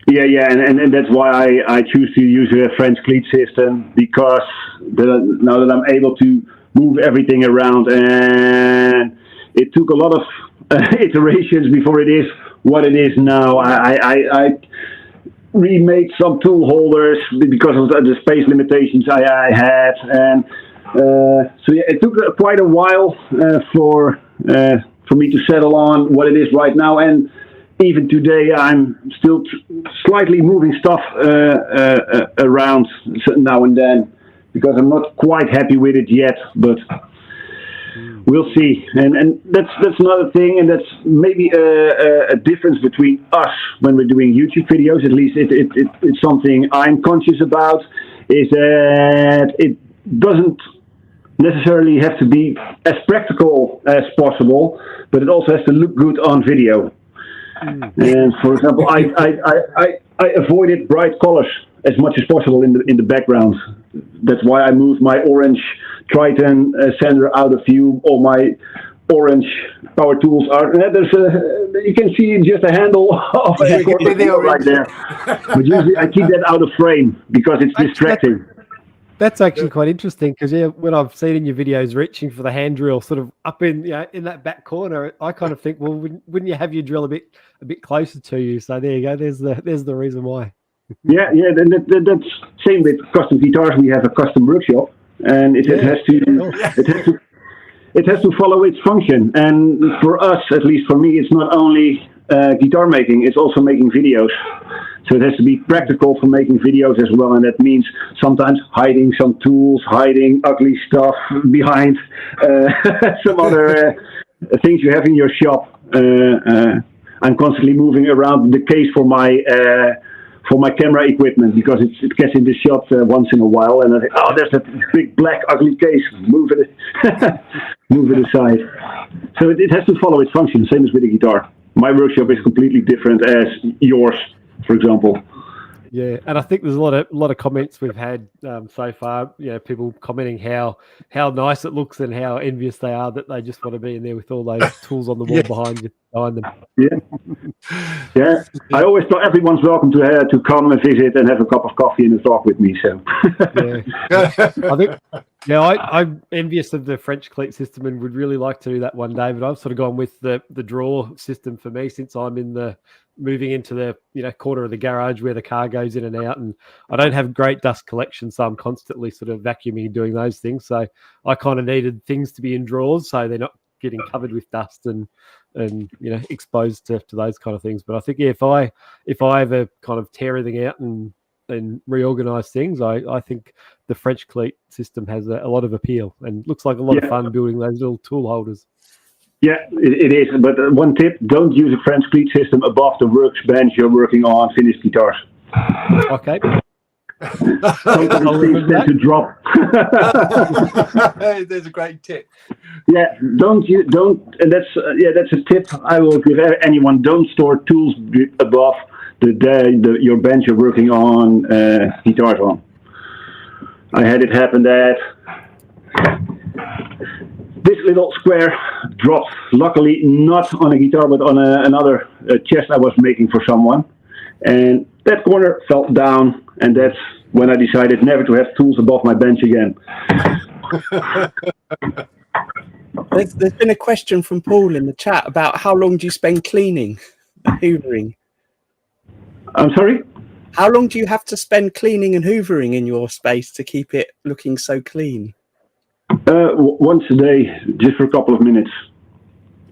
Yeah, and that's why I choose to use a French cleat system, because now that I'm able to move everything around, and it took a lot of iterations before it is what it is now. I remade some tool holders because of the space limitations I had, and so yeah, it took quite a while for me to settle on what it is right now. And even today, I'm still slightly moving stuff around now and then, because I'm not quite happy with it yet, but we'll see. And that's another thing, and that's maybe a difference between us when we're doing YouTube videos. At least it's something I'm conscious about, is that it doesn't necessarily have to be as practical as possible, but it also has to look good on video. And for example, I avoided bright colors as much as possible in the background. That's why I moved my orange Triton sender out of view. All my orange power tools are. You can see just a handle of a video right there. But usually I keep that out of frame because it's distracting. That's actually quite interesting, because when I've seen in your videos reaching for the hand drill sort of up in that back corner, I kind of think, well, wouldn't you have your drill a bit closer to you? So there you go. There's the reason why. Yeah. That's same with custom guitars. We have a custom workshop, and it has to follow its function. And for us, at least for me, it's not only guitar making; it's also making videos. So it has to be practical for making videos as well, and that means sometimes hiding some tools, hiding ugly stuff behind some other things you have in your shop. I'm constantly moving around the case for my camera equipment, because it gets in the shop once in a while, and I think, oh, there's that big black ugly case. Move it aside. So it has to follow its function, same as with the guitar. My workshop is completely different as yours, for example. Yeah, and I think there's a lot of comments we've had so far. People commenting how nice it looks and how envious they are that they just want to be in there with all those tools on the wall behind them. Yeah. I always thought everyone's welcome to come and visit and have a cup of coffee and a talk with me. So I think I'm envious of the French cleat system and would really like to do that one day. But I've sort of gone with the drawer system for me, since I'm moving into the corner of the garage where the car goes in and out, and I don't have great dust collection, so I'm constantly sort of vacuuming and doing those things. So I kind of needed things to be in drawers so they're not getting covered with dust and exposed to those kind of things. But I think if I ever kind of tear everything out and reorganize things, I think the French cleat system has a lot of appeal and looks like a lot of fun building those little tool holders. Yeah, it is. But one tip: don't use a French cleat system above the workbench you're working on finished guitars. Okay. Sometimes things tend to drop. There's a great tip. Yeah, and that's a tip I will give anyone. Don't store tools above your bench you're working on guitars on. I had it happen that this little square dropped, luckily not on a guitar, but on another chest I was making for someone. And that corner fell down, and that's when I decided never to have tools above my bench again. There's been a question from Paul in the chat about how long do you spend cleaning and hoovering? I'm sorry? How long do you have to spend cleaning and hoovering in your space to keep it looking so clean? Once a day, just for a couple of minutes,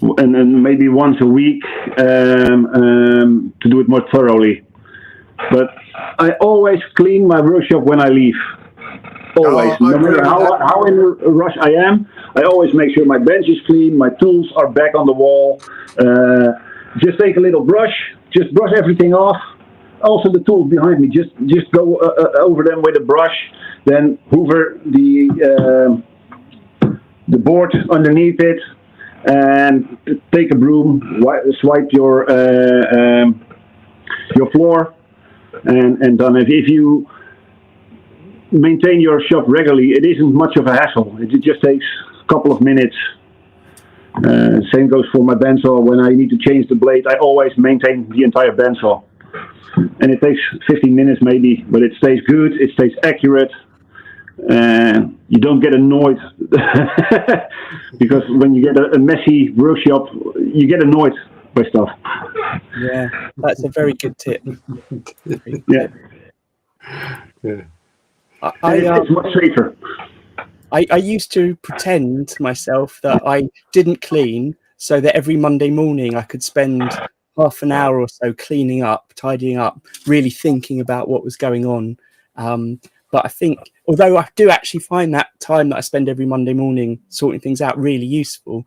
and then maybe once a week to do it more thoroughly. But I always clean my workshop when I leave. Always, no matter how in a rush I am, I always make sure my bench is clean, my tools are back on the wall. Just take a little brush, just brush everything off. Also the tools behind me, just go over them with a brush, then hoover the board underneath it, and take a broom, swipe your floor, and done. If you maintain your shop regularly, it isn't much of a hassle. It just takes a couple of minutes. Same goes for my bandsaw. When I need to change the blade, I always maintain the entire bandsaw. And it takes 15 minutes maybe, but it stays good, it stays accurate. You don't get annoyed because when you get a messy workshop, you get annoyed by stuff. Yeah, that's a very good tip. Yeah. It's much safer. I used to pretend to myself that I didn't clean so that every Monday morning I could spend half an hour or so cleaning up, tidying up, really thinking about what was going on. But I think, although I do actually find that time that I spend every Monday morning sorting things out really useful,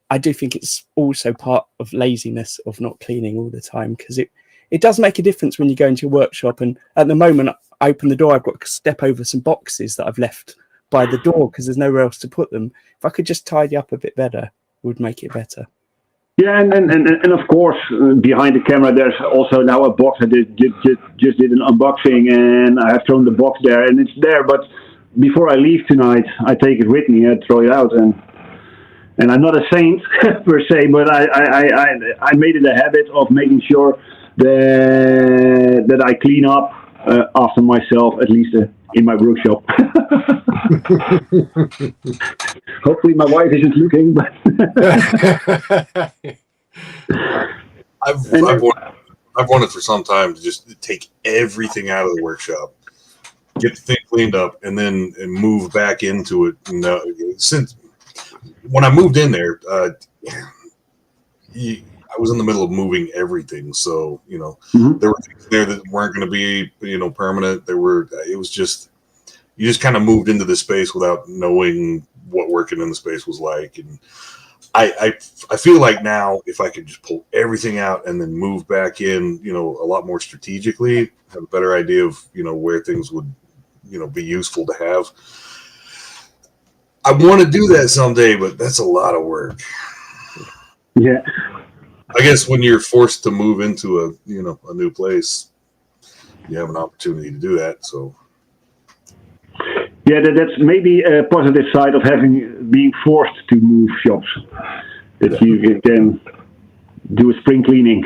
I do think it's also part of laziness of not cleaning all the time, because it does make a difference when you go into your workshop. And at the moment, I open the door, I've got to step over some boxes that I've left by the door because there's nowhere else to put them. If I could just tidy up a bit better, it would make it better. Yeah, and of course, behind the camera, there's also now a box. I just did an unboxing, and I have thrown the box there, and it's there. But before I leave tonight, I take it with me, I throw it out, and I'm not a saint per se, but I made it a habit of making sure that I clean up after myself, at least in my workshop. Hopefully my wife isn't looking, but I've wanted for some time to just take everything out of the workshop, get the thing cleaned up, and move back into it. And, since when I moved in there, I was in the middle of moving everything, so there were things there that weren't going to be permanent. It was just, you just kind of moved into the space without knowing what working in the space was like. And I feel like now, if I could just pull everything out and then move back in, a lot more strategically, have a better idea of where things would be useful to have. I want to do that someday, but that's a lot of work. Yeah. I guess when you're forced to move into a new place, you have an opportunity to do that. So yeah, that's maybe a positive side of being forced to move shops, that you can do a spring cleaning.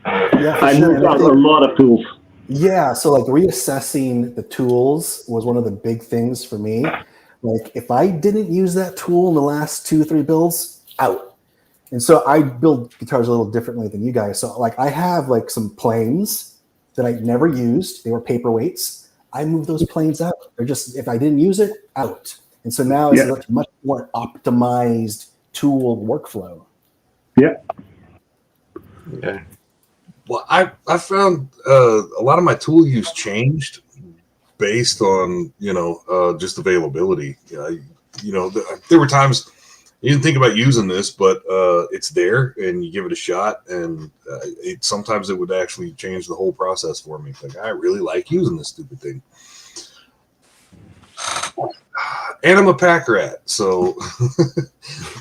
Yeah, I moved out a lot of tools. Yeah, so like reassessing the tools was one of the big things for me. Like if I didn't use that tool in the last 2 or 3 builds, out. And so I build guitars a little differently than you guys. So like I have like some planes that I never used. They were paperweights. I moved those planes out. They're just, if I didn't use it, out. And so now it's a much more optimized tool workflow. Yeah. Okay. Well, I found a lot of my tool use changed based on just availability. There were times you didn't think about using this, but it's there, and you give it a shot, and sometimes it would actually change the whole process for me. Like, I really like using this stupid thing. And I'm a pack rat, so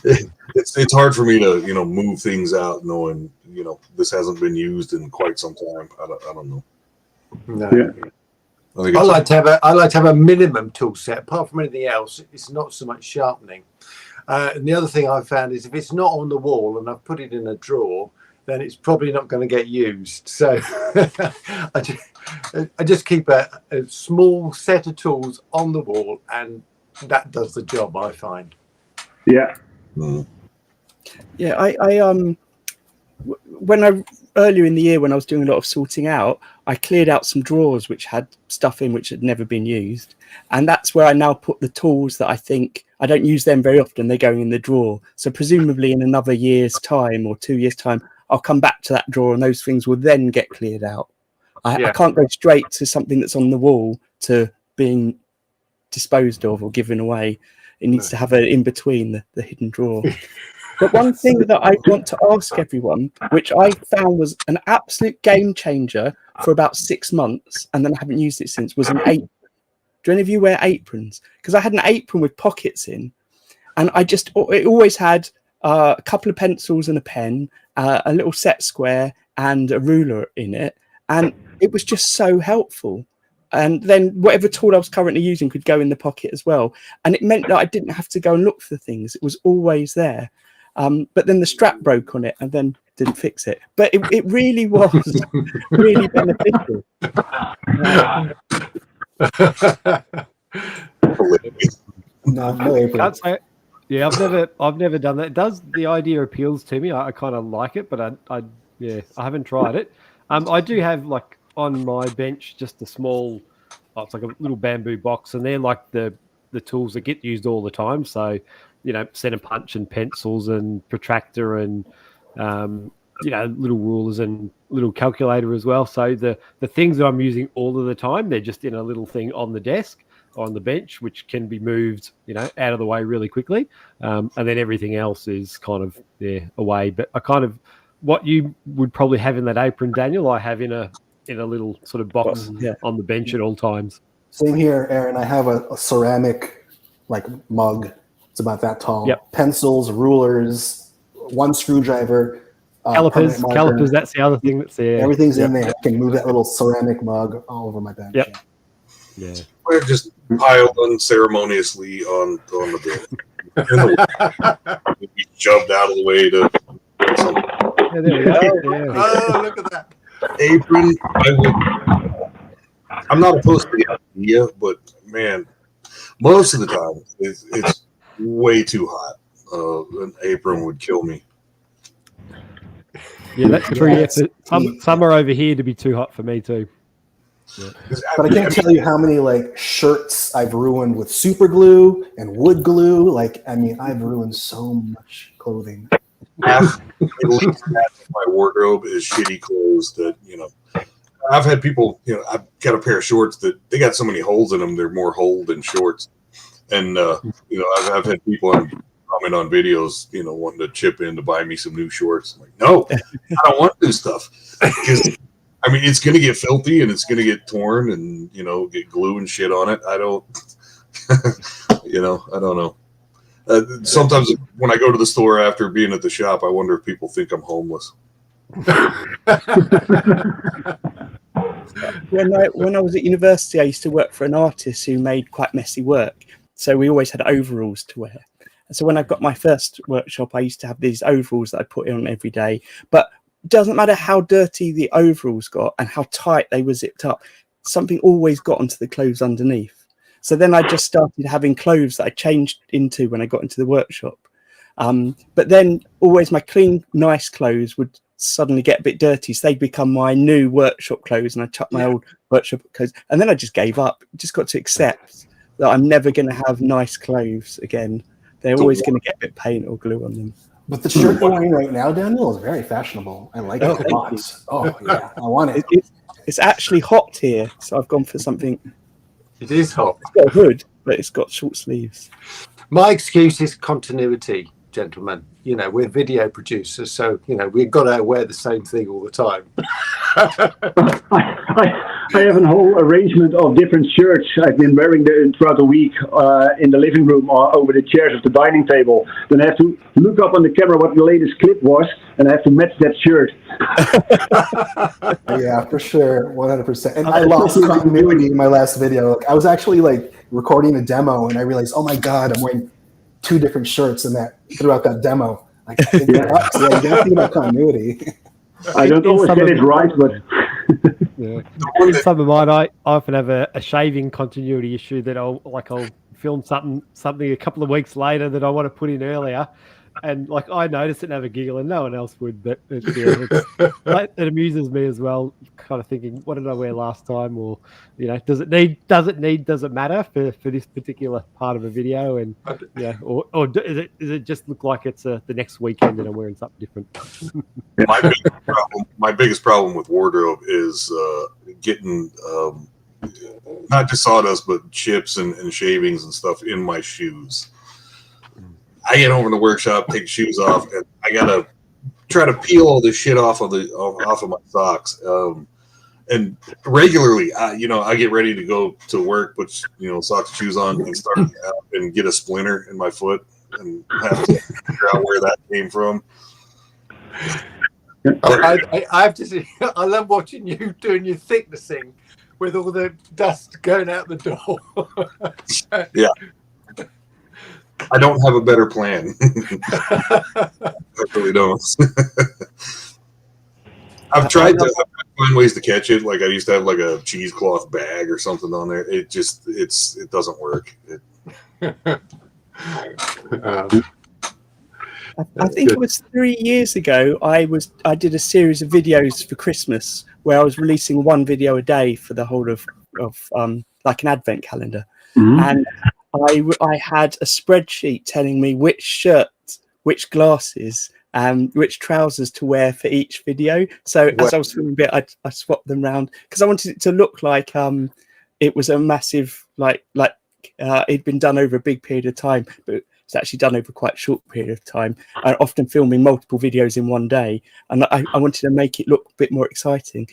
it's hard for me to move things out knowing this hasn't been used in quite some time. I don't know. No. Yeah. I like to have a minimum tool set. Apart from anything else, it's not so much sharpening. And the other thing I've found is if it's not on the wall and I've put it in a drawer, then it's probably not going to get used. So I just keep a small set of tools on the wall, and that does the job, I find. Yeah. Mm. Yeah, I earlier in the year when I was doing a lot of sorting out, I cleared out some drawers which had stuff in which had never been used, and that's where I now put the tools that I think I don't use them very often. They're going in the drawer, so presumably in another year's time or 2 years' time, I'll come back to that drawer and those things will then get cleared out. I can't go straight to something that's on the wall to being disposed of or given away. It needs to have an in between the hidden drawer. But one thing that I want to ask everyone, which I found was an absolute game changer for about 6 months, and then I haven't used it since, was an apron. Do any of you wear aprons? Because I had an apron with pockets in, and it always had a couple of pencils and a pen, a little set square, and a ruler in it. And it was just so helpful. And then whatever tool I was currently using could go in the pocket as well. And it meant that I didn't have to go and look for things. It was always there. But then the strap broke on it and then didn't fix it. But it really was really beneficial. No apron. Can't say, yeah, I've never done that. The idea appeals to me. I kind of like it, but I haven't tried it. I do have like on my bench just a small, it's like a little bamboo box, and they're like the tools that get used all the time. So, center punch and pencils and protractor and little rulers and little calculator as well. So the things that I'm using all of the time, they're just in a little thing on the desk or on the bench, which can be moved, out of the way really quickly. And then everything else is kind of away. But I kind of, what you would probably have in that apron, Daniel, I have in a little sort of box on the bench at all times. Same here, Aaron. I have a ceramic mug. It's about that tall. Yep. Pencils, rulers, one screwdriver. Calipers. That's the other thing that's there. Everything's in there. I can move that little ceramic mug all over my bench. Yep. Yeah. We're just piled unceremoniously on the bed. Be shoved out of the way to. Yeah, there we go. Oh, look at that. Apron, I'm not opposed to the idea, but man, most of the time it's way too hot. An apron would kill me. Yeah, that's true. Yeah, summer over here to be too hot for me too. Yeah. But I can't tell you how many shirts I've ruined with super glue and wood glue. I've ruined so much clothing. Half of my wardrobe is shitty clothes that I've had people. I've got a pair of shorts that they got so many holes in them. They're more hole than shorts. And I've had people comment on videos, wanting to chip in to buy me some new shorts. I'm like, no, I don't want new stuff because it's going to get filthy and it's going to get torn and get glue and shit on it. I don't, I don't know. Sometimes when I go to the store after being at the shop, I wonder if people think I'm homeless. When I was at university, I used to work for an artist who made quite messy work. So we always had overalls to wear. And so when I got my first workshop, I used to have these overalls that I put on every day. But it doesn't matter how dirty the overalls got and how tight they were zipped up, something always got onto the clothes underneath. So then I just started having clothes that I changed into when I got into the workshop. But then always my clean, nice clothes would suddenly get a bit dirty. So they'd become my new workshop clothes and I chucked my old workshop clothes. And then I just gave up. Just got to accept that I'm never going to have nice clothes again. They're always going to get a bit of paint or glue on them. But the shirt you're wearing right now, Daniel, is very fashionable. I like it a lot. Oh, yeah. I want it. It's actually hot here. So I've gone for something. It is hot. It's got a hood, but it's got short sleeves. My excuse is continuity, gentlemen. We're video producers, so we've got to wear the same thing all the time. I have a whole arrangement of different shirts I've been wearing throughout the week in the living room or over the chairs of the dining table. Then I have to look up on the camera what the latest clip was, and I have to match that shirt. Yeah, for sure, 100%. And I lost continuity in my last video. I was actually recording a demo, and I realized, oh my god, I'm wearing 2 different shirts throughout that demo. You got to think about continuity. I don't always get it right, but in some of mine, I often have a shaving continuity issue that I'll film something a couple of weeks later that I want to put in earlier, and I notice it and have a giggle, and no one else would. But it amuses me as well, kind of thinking, what did I wear last time, or does it matter for this particular part of a video, and or does it just look like it's the next weekend and I'm wearing something different? My biggest problem with wardrobe is getting not just sawdust but chips and shavings and stuff in my shoes. I get home from the workshop, take the shoes off, and I gotta try to peel all this shit off of my socks. And regularly, I get ready to go to work, put socks and shoes on, and start and get a splinter in my foot, and have to figure out where that came from. I have to say, I love watching you doing your thicknessing with all the dust going out the door. Yeah. I don't have a better plan. I really don't. I've tried to find ways to catch it. Like I used to have like a cheesecloth bag or something on there. It doesn't work. I think it was 3 years ago. I did a series of videos for Christmas where I was releasing one video a day for the whole of like an advent calendar, and I had a spreadsheet telling me which shirt, which glasses, which trousers to wear for each video. So as I was filming a bit, I swapped them around because I wanted it to look like it was a massive it'd been done over a big period of time, but it's actually done over quite a short period of time. I'm often filming multiple videos in one day, and I wanted to make it look a bit more exciting.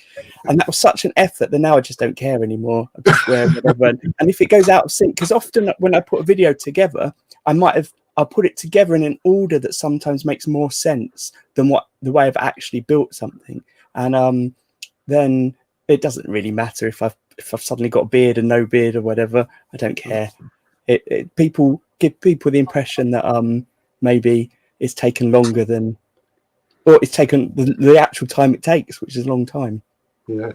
And that was such an effort that now I just don't care anymore. I just wear whatever. And if it goes out of sync, because often when I put a video together, I'll put it together in an order that sometimes makes more sense than the way I've actually built something. And then it doesn't really matter if I've suddenly got a beard and no beard or whatever. I don't care. People give people the impression that maybe it's taken longer than, or it's taken the actual time it takes, which is a long time. Yeah,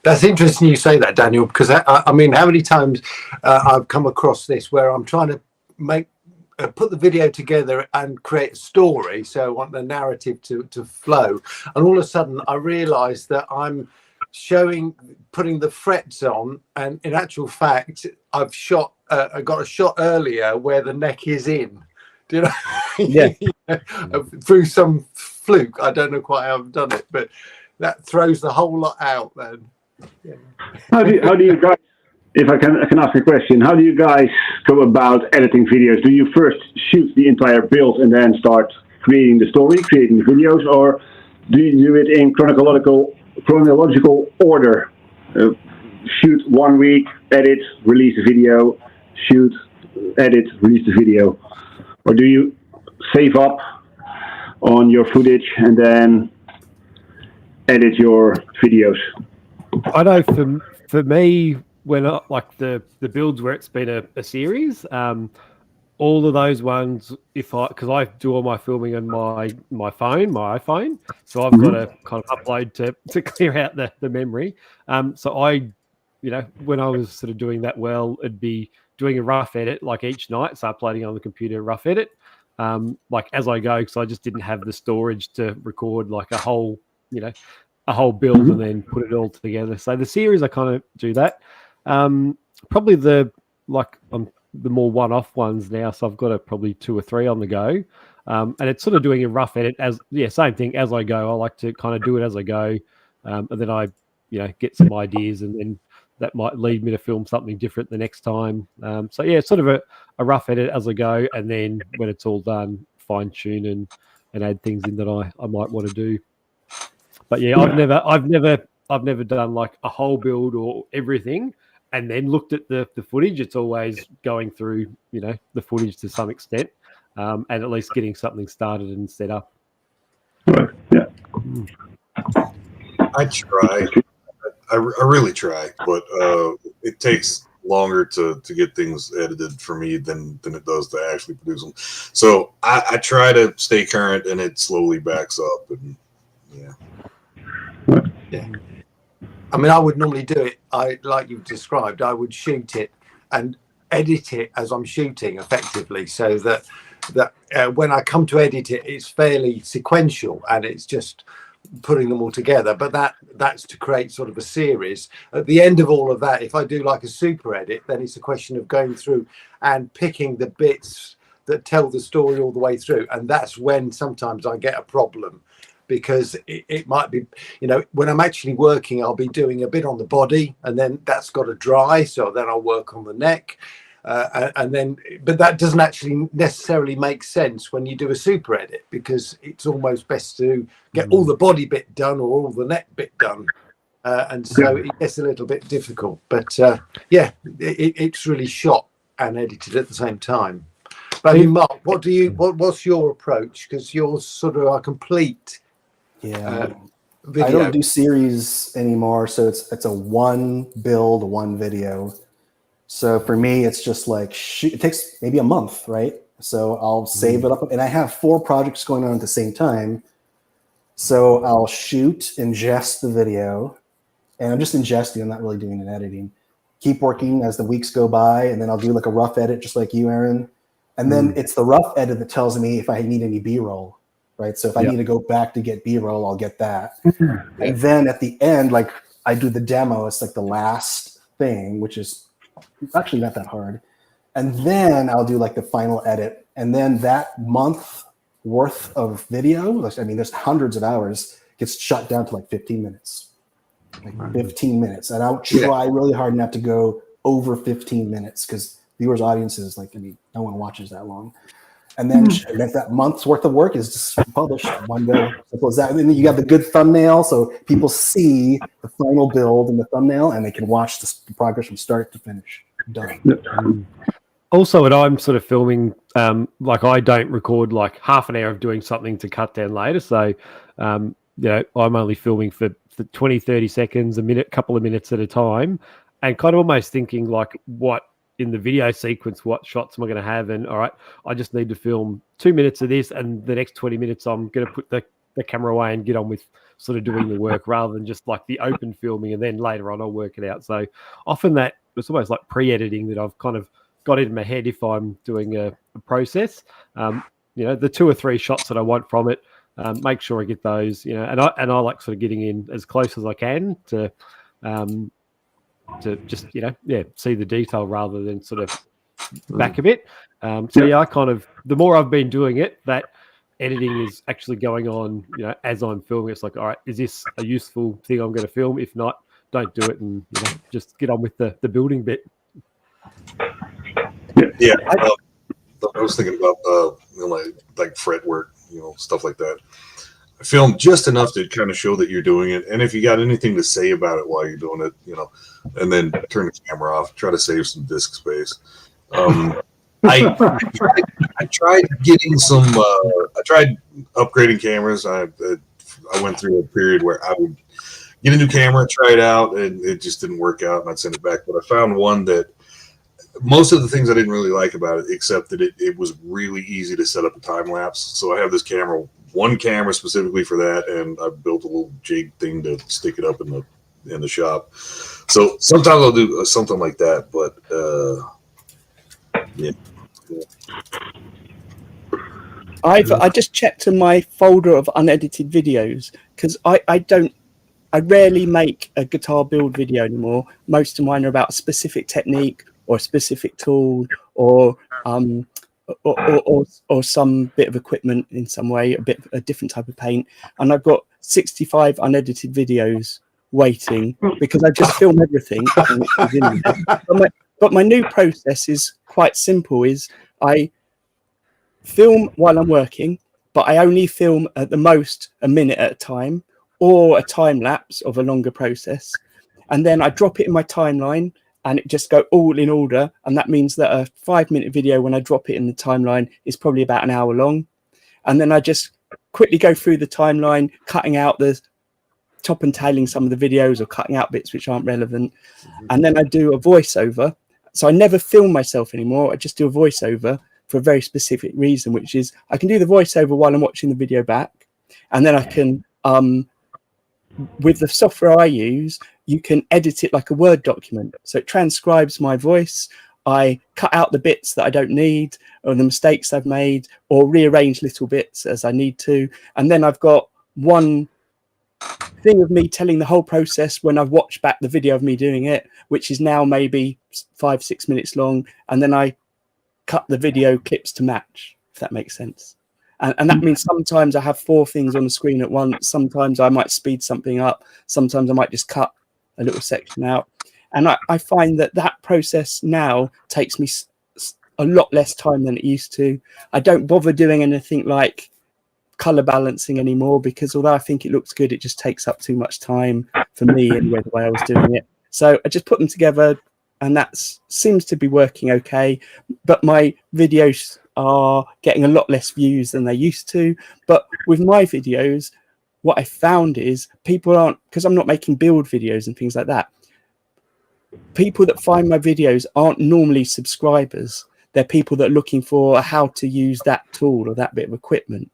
that's interesting you say that, Daniel, because I mean, how many times I've come across this where I'm trying to put the video together and create a story, so I want the narrative to flow, and all of a sudden I realise that I'm putting the frets on, and in actual fact I got a shot earlier where the neck is in. Do you know? Yeah. Through some fluke, I don't know quite how I've done it, but that throws the whole lot out then. Yeah. How do you guys, if I can ask a question, how do you guys go about editing videos? Do you first shoot the entire build and then start creating the story, creating the videos, or do you do it in chronological order? Shoot 1 week, edit, release the video, shoot, edit, release the video? Or do you save up on your footage and then edit your videos? I know for me, when like the builds where it's been a series, all of those ones, because I do all my filming on my iPhone, so I've got to kind of upload to clear out the memory. So when I was sort of doing that, it'd be doing a rough edit like each night, so uploading on the computer a rough edit, like as I go, because I just didn't have the storage to record like a whole build and then put it all together. So the series, I kind of do that. Probably the more one-off ones now, so I've got probably 2 or 3 on the go, and it's sort of doing a rough edit same thing as I go. I like to kind of do it as I go, and then I get some ideas, and then that might lead me to film something different the next time. So yeah, it's sort of a rough edit as I go, and then when it's all done, fine tune and add things in that I might want to do. But yeah, I've never done like a whole build or everything and then looked at the footage. It's always going through, the footage to some extent, and at least getting something started and set up. Right. Yeah. I try. I really try, but it takes longer to get things edited for me than it does to actually produce them. So I try to stay current, and it slowly backs up. And yeah. I mean, I would normally do it. Like you've described, I would shoot it and edit it as I'm shooting, effectively, so that when I come to edit it, it's fairly sequential and it's just putting them all together. But that's to create sort of a series. At the end of all of that, if I do like a super edit, then it's a question of going through and picking the bits that tell the story all the way through. And that's when sometimes I get a problem, because it might be, when I'm actually working, I'll be doing a bit on the body, and then that's got to dry, so then I'll work on the neck, but that doesn't actually necessarily make sense when you do a super edit, because it's almost best to get all the body bit done or all the neck bit done, and so it gets a little bit difficult. But it's really shot and edited at the same time. But I mean, Mark, what's your approach? Because you're sort of a complete Yeah. Video. I don't do series anymore, so it's a one build, one video. So for me, it's just like it takes maybe a month, right? So I'll save it up, and I have 4 projects going on at the same time. So I'll shoot, ingest the video, and I'm just ingesting. I'm not really doing an editing. Keep working as the weeks go by, and then I'll do like a rough edit, just like you, Arran. And then it's the rough edit that tells me if I need any B-roll, right? So if I need to go back to get B-roll, I'll get that. And then at the end, like I do the demo. It's like the last thing, which is actually not that hard. And then I'll do like the final edit. And then that month worth of video, I mean, there's hundreds of hours, gets shut down to like 15 minutes. Like 15 minutes. And I'll try really hard not to go over 15 minutes because viewers' audiences, like, I mean, no one watches that long. And then that month's worth of work is just published one go. Simple as that. And then you got the good thumbnail, so people see the final build in the thumbnail, and they can watch the progress from start to finish. Done. Also, when I'm sort of filming, like I don't record like half an hour of doing something to cut down later. So, you know, I'm only filming for 20, 30 seconds, a minute, couple of minutes at a time, and kind of almost thinking like, what in the video sequence, what shots am I going to have? And all right, I just need to film 2 minutes of this, and the next 20 minutes I'm going to put the camera away and get on with sort of doing the work rather than just like the open filming, and then later on I'll work it out. So often that it's almost like pre-editing that I've kind of got in my head if I'm doing a process. You know, the 2 or 3 shots that I want from it, make sure I get those, you know, and I like sort of getting in as close as I can to just, you know, see the detail rather than sort of back a bit. So yeah, I kind of, the more I've been doing it, that editing is actually going on, you know, as I'm filming. It's like, all right, is this a useful thing I'm going to film? If not, don't do it, and you know, just get on with the building bit. Yeah, I was thinking about you know, like fret work, you know, stuff like that. I filmed just enough to kind of show that you're doing it, and if you got anything to say about it while you're doing it, you know, and then turn the camera off. Try to save some disk space. I tried getting some. I tried upgrading cameras. I went through a period where I would get a new camera, try it out, and it just didn't work out, and I'd send it back. But I found one that most of the things I didn't really like about it, except that it was really easy to set up a time lapse. So I have this camera, one camera specifically for that, and I built a little jig thing to stick it up in the shop. So sometimes I'll do something like that, but yeah. I just checked in my folder of unedited videos because I rarely make a guitar build video anymore. Most of mine are about a specific technique or a specific tool or some bit of equipment in some way, a different type of paint. And I've got 65 unedited videos waiting because I just film everything. But my new process is quite simple. Is I film while I'm working, but I only film at the most a minute at a time or a time lapse of a longer process. And then I drop it in my timeline and it just go all in order. And that means that a 5-minute video, when I drop it in the timeline, is probably about an hour long. And then I just quickly go through the timeline, cutting out the top and tailing some of the videos or cutting out bits which aren't relevant. And then I do a voiceover. So I never film myself anymore. I just do a voiceover for a very specific reason, which is I can do the voiceover while I'm watching the video back. And then I can, with the software I use, you can edit it like a Word document. So it transcribes my voice. I cut out the bits that I don't need or the mistakes I've made or rearrange little bits as I need to. And then I've got one thing of me telling the whole process when I've watched back the video of me doing it, which is now maybe 5-6 minutes long. And then I cut the video clips to match, if that makes sense. And that means sometimes I have 4 things on the screen at once. Sometimes I might speed something up. Sometimes I might just cut a little section out. And I find that process now takes me a lot less time than it used to. I don't bother doing anything like color balancing anymore because although I think it looks good, it just takes up too much time for me anyway, the way I was doing it. So I just put them together and that seems to be working okay. But my videos are getting a lot less views than they used to. But with my videos, what I found is people aren't, because I'm not making build videos and things like that, people that find my videos aren't normally subscribers. They're people that are looking for how to use that tool or that bit of equipment.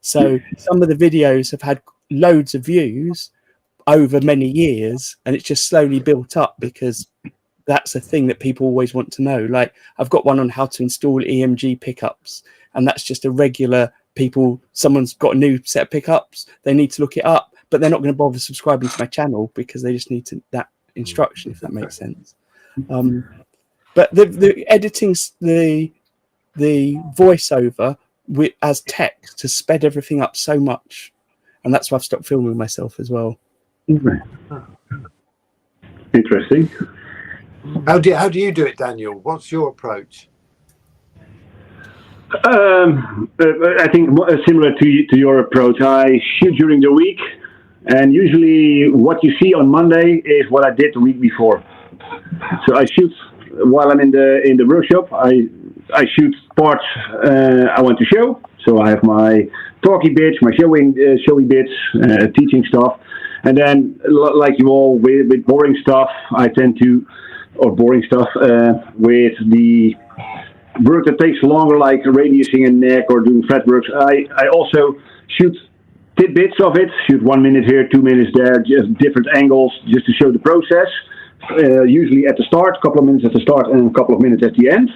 So some of the videos have had loads of views over many years, and it's just slowly built up because that's a thing that people always want to know. Like I've got one on how to install EMG pickups, and that's just a regular people, someone's got a new set of pickups, they need to look it up, but they're not going to bother subscribing to my channel because they just need to, that instruction, if that makes sense. But the editing, the voiceover as text has sped everything up so much, and that's why I've stopped filming myself as well. Interesting. How do you do it, Daniel? What's your approach? I think similar to your approach. I shoot during the week, and usually what you see on Monday is what I did the week before. So I shoot while I'm in the workshop. I shoot parts I want to show. So I have my talky bits, my showy bits, teaching stuff, and then like you all with boring stuff, I tend to, or boring stuff with the work that takes longer, like radiusing a neck or doing fretworks. I also shoot tidbits of it, shoot 1 minute here, 2 minutes there, just different angles, just to show the process. Usually at the start, a couple of minutes at the start and a couple of minutes at the end.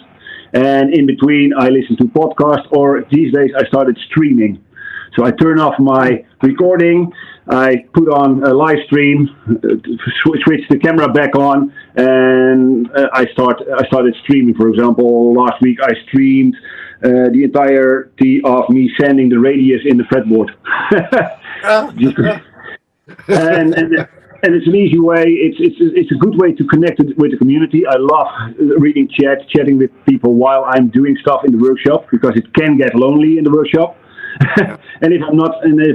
And in between, I listen to podcasts, or these days I started streaming. So I turn off my recording, I put on a live stream, switch the camera back on, and I started streaming. For example, last week I streamed the entirety of me sanding the radius in the fretboard. And it's an easy way. It's a good way to connect with the community. I love reading chatting with people while I'm doing stuff in the workshop, because it can get lonely in the workshop. And if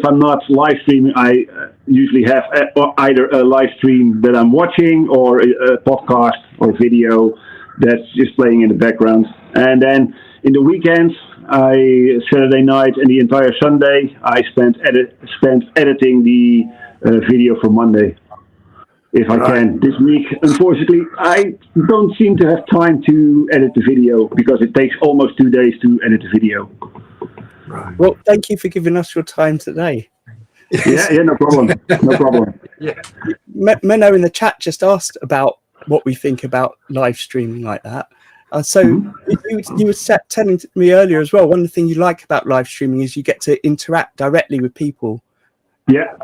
I'm not live streaming, I usually have either a live stream that I'm watching, or a podcast or video that's just playing in the background. And then in the weekends, Saturday night and the entire Sunday, I spent editing the video for Monday, if I can. This week, unfortunately, I don't seem to have time to edit the video, because it takes almost 2 days to edit the video. Right. Well, thank you for giving us your time today. Yeah, no problem. No problem. Yeah. Menno in the chat just asked about what we think about live streaming like that. You were telling me earlier as well, one of the things you like about live streaming is you get to interact directly with people. Yeah,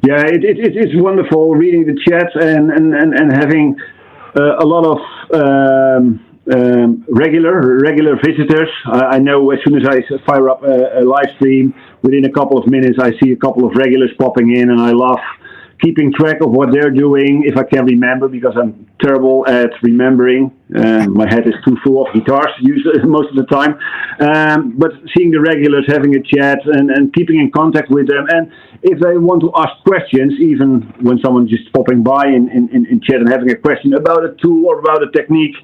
it is wonderful reading the chat and having a lot of regular visitors. I know as soon as I fire up a live stream, within a couple of minutes I see a couple of regulars popping in, and I love keeping track of what they're doing if I can remember, because I'm terrible at remembering. My head is too full of guitars usually most of the time. But seeing the regulars, having a chat and keeping in contact with them, and if they want to ask questions, even when someone's just popping by in chat and having a question about a tool or about a technique,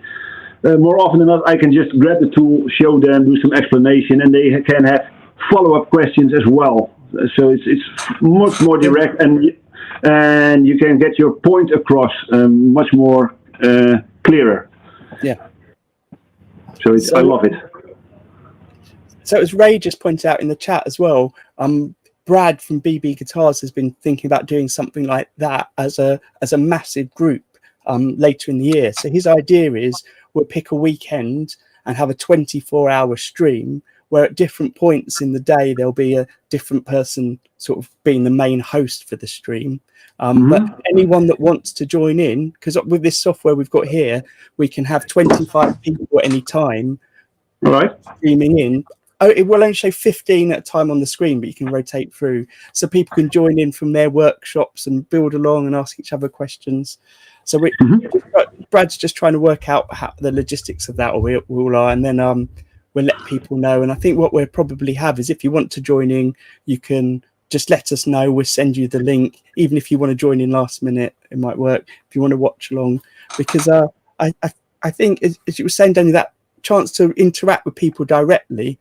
more often than not, I can just grab the tool, show them, do some explanation, and they can have follow-up questions as well. So it's much more direct, and you can get your point across much more clearer. Yeah. So I love it. So as Ray just pointed out in the chat as well, Brad from BB Guitars has been thinking about doing something like that as a massive group later in the year. So his idea is we'll pick a weekend and have a 24-hour stream where at different points in the day there'll be a different person sort of being the main host for the stream. But anyone that wants to join in, because with this software we've got here, we can have 25 people at any time streaming in. It will only show 15 at a time on the screen, but you can rotate through, so people can join in from their workshops and build along and ask each other questions. So Brad's just trying to work out how the logistics of that, or we all are, and then we'll let people know. And I think what we'll probably have is, if you want to join in, you can just let us know. We'll send you the link. Even if you want to join in last minute, it might work. If you want to watch along, because I think, as you were saying, Daniel, that chance to interact with people directly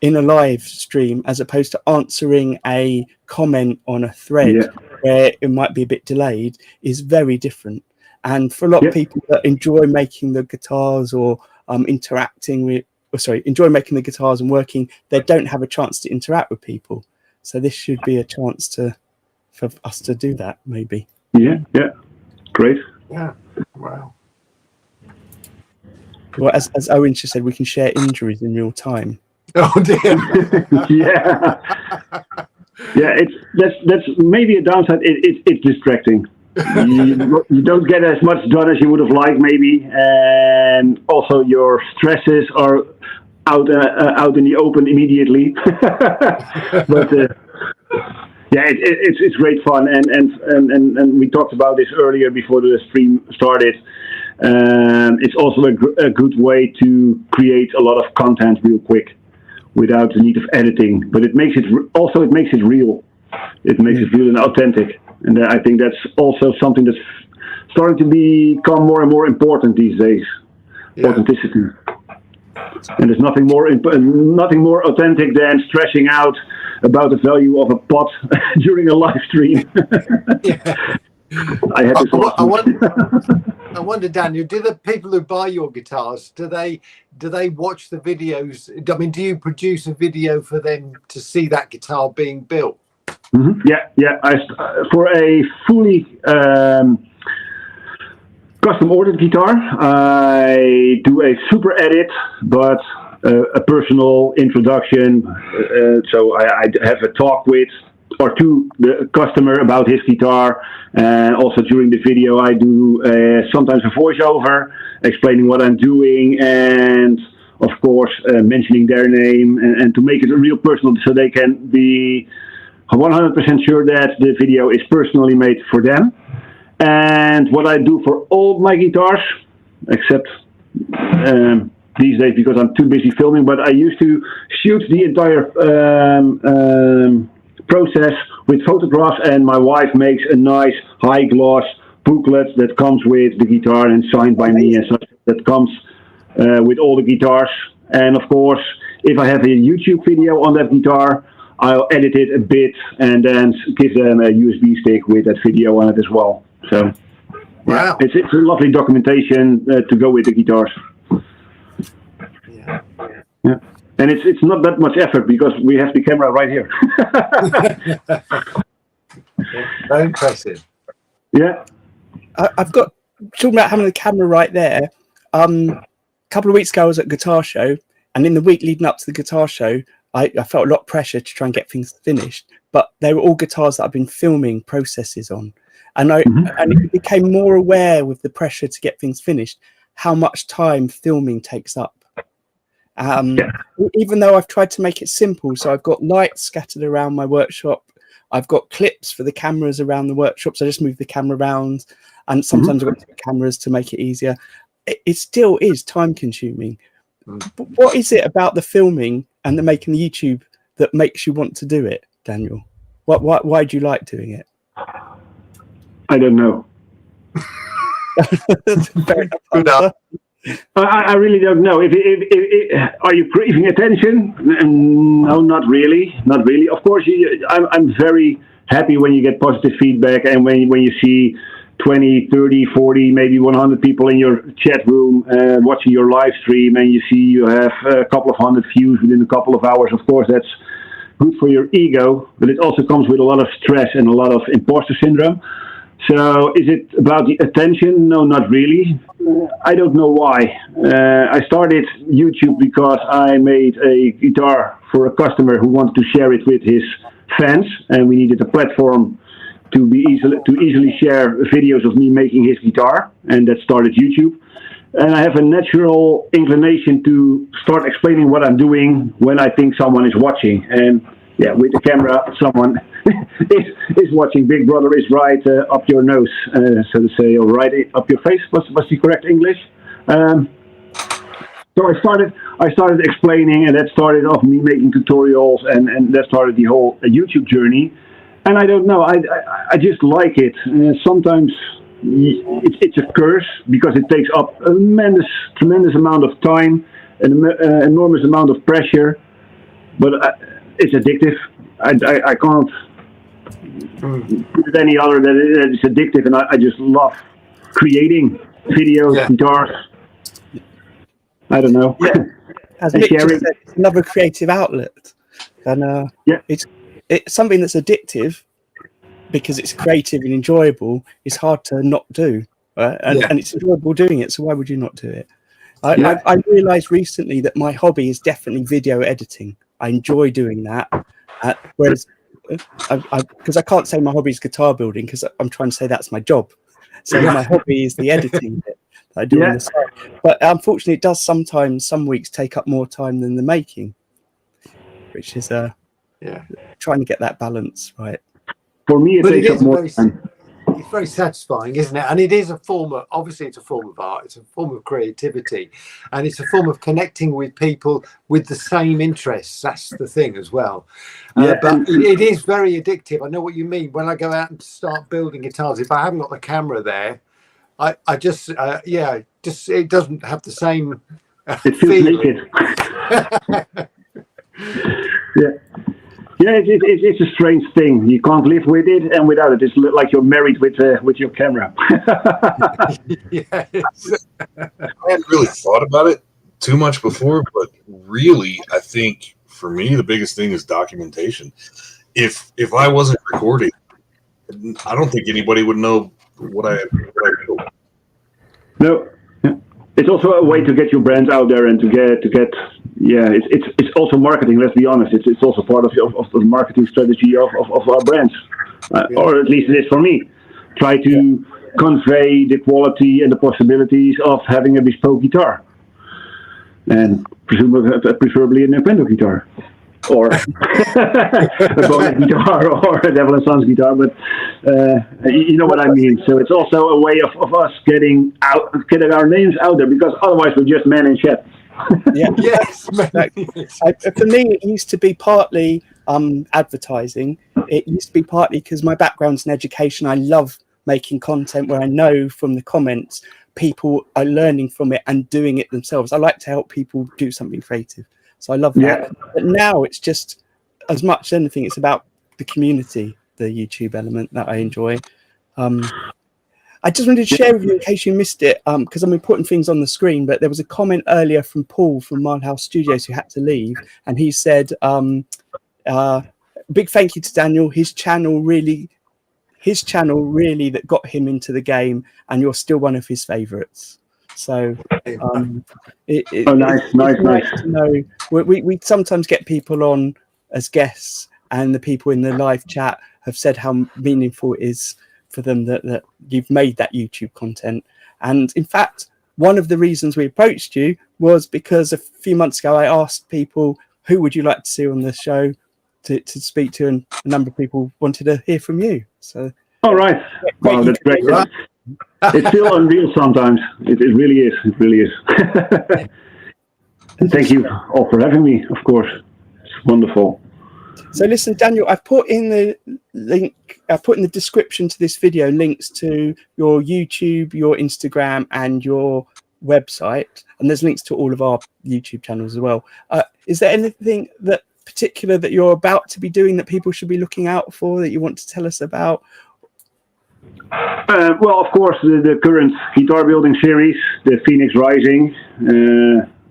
in a live stream as opposed to answering a comment on a thread where it might be a bit delayed is very different. And for a lot of people that enjoy making the guitars or enjoy making the guitars and working, they don't have a chance to interact with people. So this should be a chance for us to do that, maybe. Yeah, great. Yeah, wow. Well, as Owen just said, we can share injuries in real time. Oh dear. That's maybe a downside. It's distracting. You don't get as much done as you would have liked, maybe, and also your stresses are out in the open immediately. But it's great fun, and we talked about this earlier before the stream started. It's also a good way to create a lot of content real quick without the need of editing, but it makes it real. It makes it real and authentic, and I think that's also something that's starting to become more and more important these days. Authenticity, and there's nothing more authentic than stressing out about the value of a pot during a live stream. I had this. I wonder, Daniel, do the people who buy your guitars, do they watch the videos? I mean, do you produce a video for them to see that guitar being built? Mm-hmm. Yeah. For a fully custom ordered guitar, I do a super edit, but a personal introduction. So I have a talk with or to the customer about his guitar, and also during the video I do sometimes a voiceover explaining what I'm doing, and of course mentioning their name, and to make it real personal so they can be 100% sure that the video is personally made for them. And what I do for all my guitars, except these days because I'm too busy filming, but I used to shoot the entire process with photographs, and my wife makes a nice high gloss booklet that comes with the guitar and signed by me, and such that comes with all the guitars. And of course, if I have a YouTube video on that guitar, I'll edit it a bit and then give them a USB stick with that video on it as well. So wow, it's a lovely documentation to go with the guitars. Yeah. And it's not that much effort because we have the camera right here. Very impressive. Yeah. I've got, talking about having the camera right there, a couple of weeks ago I was at a guitar show, and in the week leading up to the guitar show, I felt a lot of pressure to try and get things finished, but they were all guitars that I've been filming processes on. And and it became more aware with the pressure to get things finished, how much time filming takes up. Even though I've tried to make it simple, so I've got lights scattered around my workshop, I've got clips for the cameras around the workshop, so I just move the camera around, and sometimes I've got two cameras to make it easier. It still is time consuming. But what is it about the filming and the making the YouTube that makes you want to do it, Daniel? Why do you like doing it? I don't know. Fair enough. I really don't know. Are you craving attention? No, not really. Not really. Of course, I'm very happy when you get positive feedback, and when you see 20, 30, 40, maybe 100 people in your chat room watching your live stream, and you see you have a couple of hundred views within a couple of hours. Of course, that's good for your ego, but it also comes with a lot of stress and a lot of imposter syndrome. So is it about the attention? No, not really. I don't know why. I started YouTube because I made a guitar for a customer who wanted to share it with his fans, and we needed a platform to easily share videos of me making his guitar, and that started YouTube. And I have a natural inclination to start explaining what I'm doing when I think someone is watching. And yeah, with the camera, someone is watching. Big Brother is right up your nose, so to say, or right up your face. What's the correct English? So I started explaining, and that started off me making tutorials, and that started the whole YouTube journey. And I don't know, I just like it. Sometimes it's a curse because it takes up a tremendous amount of time, an enormous amount of pressure. but it's addictive. I can't put it any other than it's addictive, and I just love creating videos, guitars. I don't know. Yeah. As Nick just said, it's another creative outlet, and it's something that's addictive because it's creative and enjoyable. It's hard to not do, right? And it's enjoyable doing it. So why would you not do it? I realised recently that my hobby is definitely video editing. I enjoy doing that, whereas because I can't say my hobby is guitar building because I'm trying to say that's my job. So my hobby is the editing bit that I do on the side. But unfortunately, it does sometimes, some weeks, take up more time than the making, which is trying to get that balance right. For me, it takes up more time. It's very satisfying, isn't it? And it is a form of, obviously it's a form of art, it's a form of creativity, and it's a form of connecting with people with the same interests. That's the thing as well. But it is very addictive. I know what you mean. When I go out and start building guitars, if I haven't got the camera there, I just it doesn't have the same it feels naked. Yeah, it's a strange thing. You can't live with it and without it. It's like you're married with your camera. Yes. I hadn't really thought about it too much before, but really, I think for me the biggest thing is documentation. If I wasn't recording, I don't think anybody would know what I do. No, it's also a way to get your brand out there and to get. Yeah, it's also marketing. Let's be honest. It's also part of the marketing strategy of our brands, or at least it is for me. Try to convey the quality and the possibilities of having a bespoke guitar, and preferably an Unquendor guitar, or a Bonehead guitar, or a Devil & Sons guitar. But you know what I mean. So it's also a way of us getting our names out there, because otherwise we're just men in shed. Yes. For me, it used to be partly advertising. It used to be partly because my background's in education. I love making content where I know from the comments people are learning from it and doing it themselves. I like to help people do something creative, so I love that. But now it's just, as much as anything, it's about the community, the YouTube element that I enjoy. I just wanted to share with you, in case you missed it, because I'm putting things on the screen, but there was a comment earlier from Paul from Mile House Studios who had to leave, and he said, big thank you to Daniel, his channel really that got him into the game, and you're still one of his favorites. So it's nice to know. We sometimes get people on as guests, and the people in the live chat have said how meaningful it is for them that you've made that YouTube content. And in fact, one of the reasons we approached you was because a few months ago I asked people, who would you like to see on the show to speak to, and a number of people wanted to hear from you. So all right. Wow, that's great. It's still unreal sometimes. It really is. It really is. And thank you all for having me, of course. It's wonderful. So listen, Daniel, I've put in the description to this video links to your YouTube, your Instagram, and your website, and there's links to all of our YouTube channels as well. Is there anything that particular that you're about to be doing that people should be looking out for, that you want to tell us about? Well, of course, the current guitar building series, the Phoenix Rising.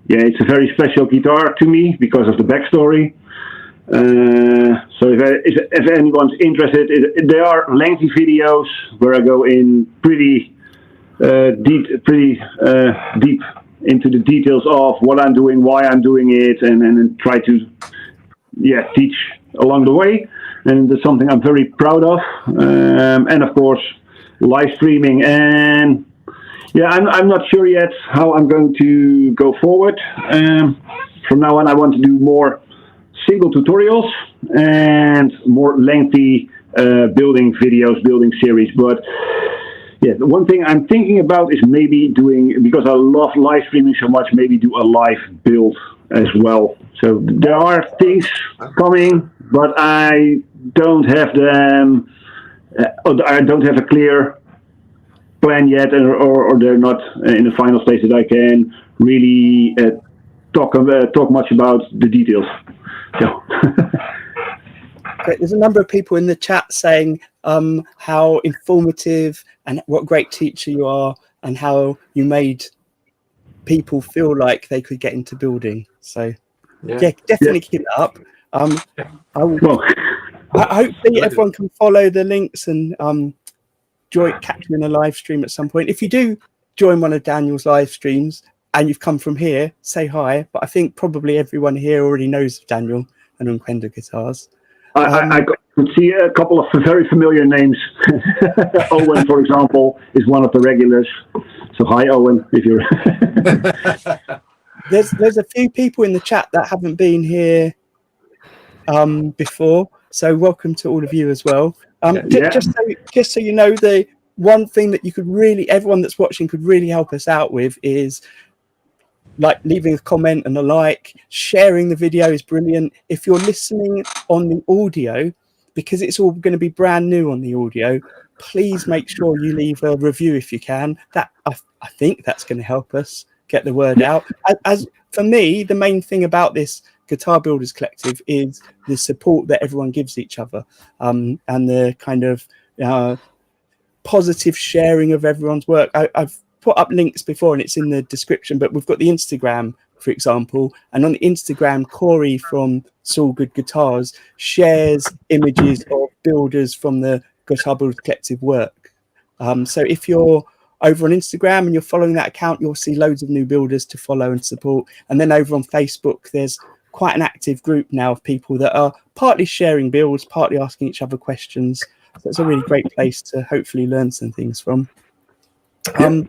It's a very special guitar to me because of the backstory. So if anyone's interested, there are lengthy videos where I go in pretty deep into the details of what I'm doing, why I'm doing it, and try to teach along the way. And that's something I'm very proud of. And of course, live streaming. And I'm not sure yet how I'm going to go forward. From now on, I want to do more single tutorials and more lengthy building videos, building series. But the one thing I'm thinking about is maybe doing, because I love live streaming so much, maybe do a live build as well. So there are things coming, but I don't have them. I don't have a clear plan yet, or they're not in the final stage that I can really talk much about the details. So. Great. There's a number of people in the chat saying how informative and what great teacher you are, and how you made people feel like they could get into building. So yeah, definitely keep it up. Hopefully everyone can follow the links and catch you in a live stream at some point. If you do join one of Daniel's live streams and you've come from here, say hi. But I think probably everyone here already knows of Daniel and Unquendor Guitars. I could see a couple of very familiar names. Owen, for example, is one of the regulars. So hi, Owen, if you're... There's a few people in the chat that haven't been here before. So welcome to all of you as well. Just so you know, the one thing that you could really, everyone that's watching could really help us out with is like leaving a comment and a like. Sharing the video is brilliant. If you're listening on the audio, because it's all going to be brand new on the audio, please make sure you leave a review if you can. That I think that's going to help us get the word out. As for me, the main thing about this Guitar Builders Collective is the support that everyone gives each other, and the kind of positive sharing of everyone's work. I've put up links before and it's in the description, but we've got the Instagram, for example, and on the Instagram, Corey from Saul Good Guitars shares images of builders from the Guitar Builders Collective work. So if you're over on Instagram and you're following that account, you'll see loads of new builders to follow and support. And then over on Facebook, there's quite an active group now of people that are partly sharing builds, partly asking each other questions. So it's a really great place to hopefully learn some things from. And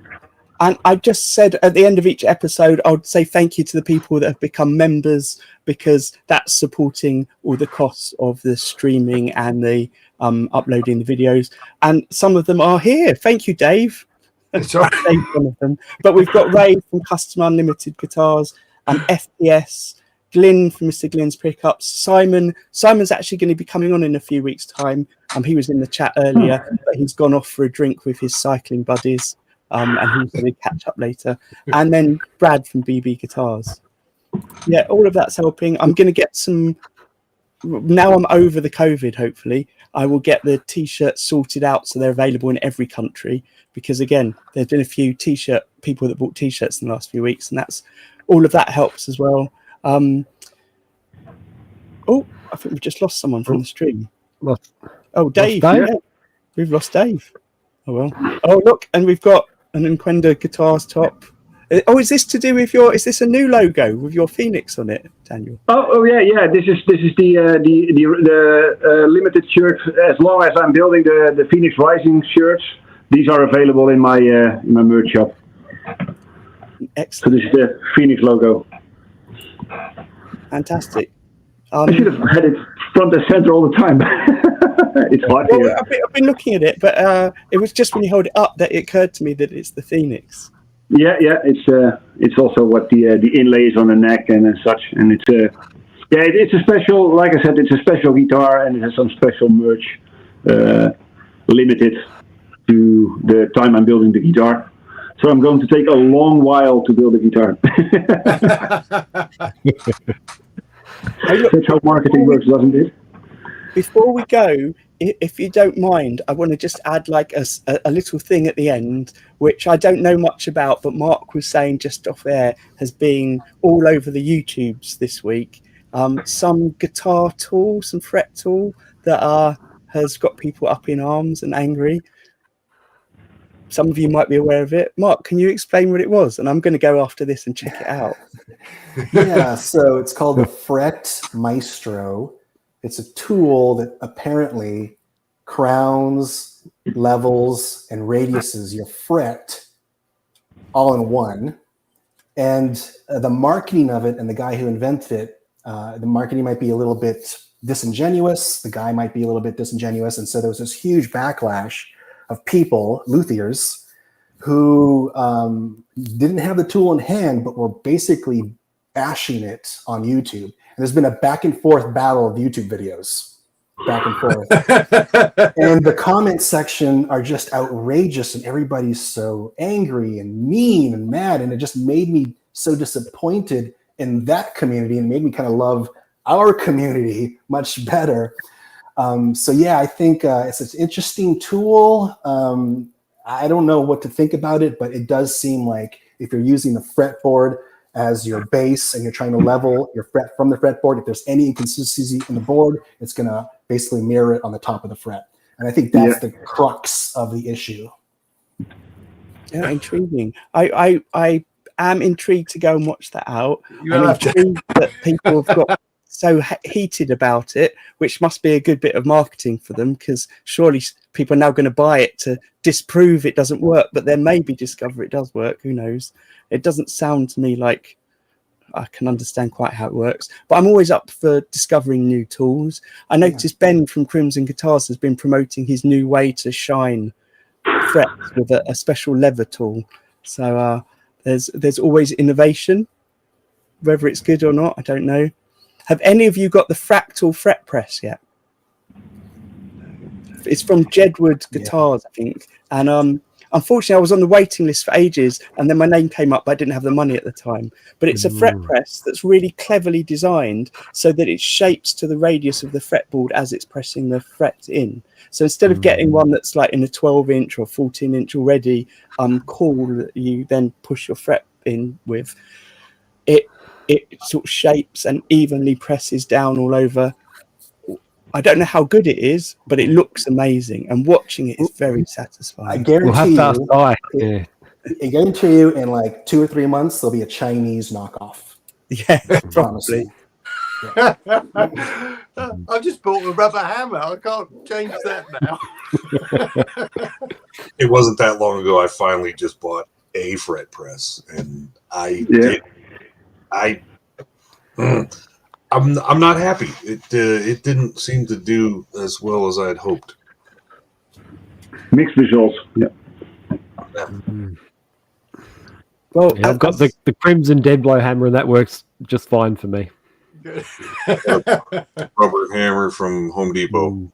I just said at the end of each episode, I would say thank you to the people that have become members, because that's supporting all the costs of the streaming and the uploading the videos. And some of them are here. Thank you, Dave. That's right. Dave's one of them. But we've got Ray from Custom Unlimited Guitars, and FPS, Glyn from Mr. Glyn's Pickups, Simon's actually going to be coming on in a few weeks' time. He was in the chat earlier, but he's gone off for a drink with his cycling buddies. And he's going to catch up later. And then Brad from BB Guitars. Yeah, all of that's helping. I'm going to get some... Now I'm over the COVID, hopefully, I will get the T-shirts sorted out so they're available in every country. Because, again, there's been a few T-shirt people that bought T-shirts in the last few weeks, and that's all of that helps as well. I think we've just lost someone from the stream. Oh, Dave. Yeah. We've lost Dave. Oh, well. Oh, look, and we've got an Unquendor Guitars top. Oh, is this to do with is this a new logo with your Phoenix on it, Daniel? Oh yeah. This is the limited shirt. As long as I'm building the Phoenix Rising shirts, these are available in my merch shop. Excellent. So this is the Phoenix logo. Fantastic. I should have had it front and center all the time. It's hard here. I've been looking at it, but it was just when you hold it up that it occurred to me that it's the Phoenix. Yeah. It's also what the inlay is on the neck and such, and it's a special. Like I said, it's a special guitar, and it has some special merch, limited to the time I'm building the guitar. So I'm going to take a long while to build a guitar. That's how marketing works, doesn't it? Before we go, if you don't mind, I want to just add like a little thing at the end, which I don't know much about, but Mark was saying just off air has been all over the YouTubes this week. Some guitar tool, some fret tool that has got people up in arms and angry. Some of you might be aware of it. Mark, can you explain what it was? And I'm going to go after this and check it out. Yeah, so it's called the Fret Maestro. It's a tool that apparently crowns, levels, and radiuses your fret all in one. And the marketing of it and the guy who invented it, the marketing might be a little bit disingenuous. The guy might be a little bit disingenuous. And so there was this huge backlash of people, luthiers, who didn't have the tool in hand, but were basically bashing it on YouTube. And there's been a back and forth battle of YouTube videos, back and forth. And the comment section are just outrageous, and everybody's so angry and mean and mad. And it just made me so disappointed in that community and made me kind of love our community much better. So yeah, I think it's an interesting tool. I don't know what to think about it, but it does seem like if you're using the fretboard as your base and you're trying to level your fret from the fretboard, if there's any inconsistency in the board, it's going to basically mirror it on the top of the fret. And I think that's the crux of the issue. Yeah, intriguing. I am intrigued to go and watch that out. I'm intrigued that people have got so heated about it, which must be a good bit of marketing for them, because surely people are now going to buy it to disprove it doesn't work, but then maybe discover it does work. Who knows? It doesn't sound to me like I can understand quite how it works, but I'm always up for discovering new tools. I noticed Ben from Crimson Guitars has been promoting his new way to shine frets with a special lever tool. So there's always innovation, whether it's good or not, I don't know. Have any of you got the fractal fret press yet? It's from Jedward Guitars, I think. And unfortunately, I was on the waiting list for ages, and then my name came up, but I didn't have the money at the time. But it's a fret press that's really cleverly designed so that it shapes to the radius of the fretboard as it's pressing the frets in. So instead of getting one that's like in a 12-inch or 14-inch already cool that you then push your fret in with, it sort of shapes and evenly presses down all over. I don't know how good it is, but it looks amazing, and watching it is very satisfying. I guarantee I guarantee you in like 2 or 3 months, there'll be a Chinese knockoff. Yeah, probably. I've just bought a rubber hammer. I can't change that now. It wasn't that long ago I finally just bought a fret press, and I'm not happy. It didn't seem to do as well as I had hoped. Mixed results. Yeah. Well, Yeah, I've got the Crimson Dead Blow hammer, and that works just fine for me. Rubber hammer from Home Depot.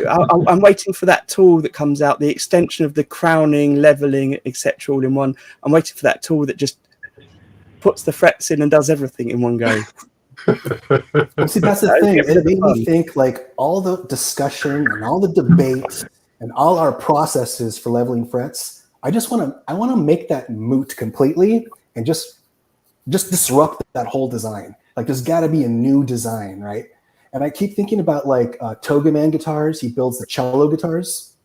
I'm waiting for that tool that comes out, the extension of the crowning, leveling, etc. all in one. I'm waiting for that tool that just puts the frets in and does everything in one go. Well, see, that's the thing. It made me think like all the discussion and all the debate and all our processes for leveling frets. I want to make that moot completely and just disrupt that whole design. Like there's got to be a new design, right? And I keep thinking about like Togaman Guitars. He builds the cello guitars,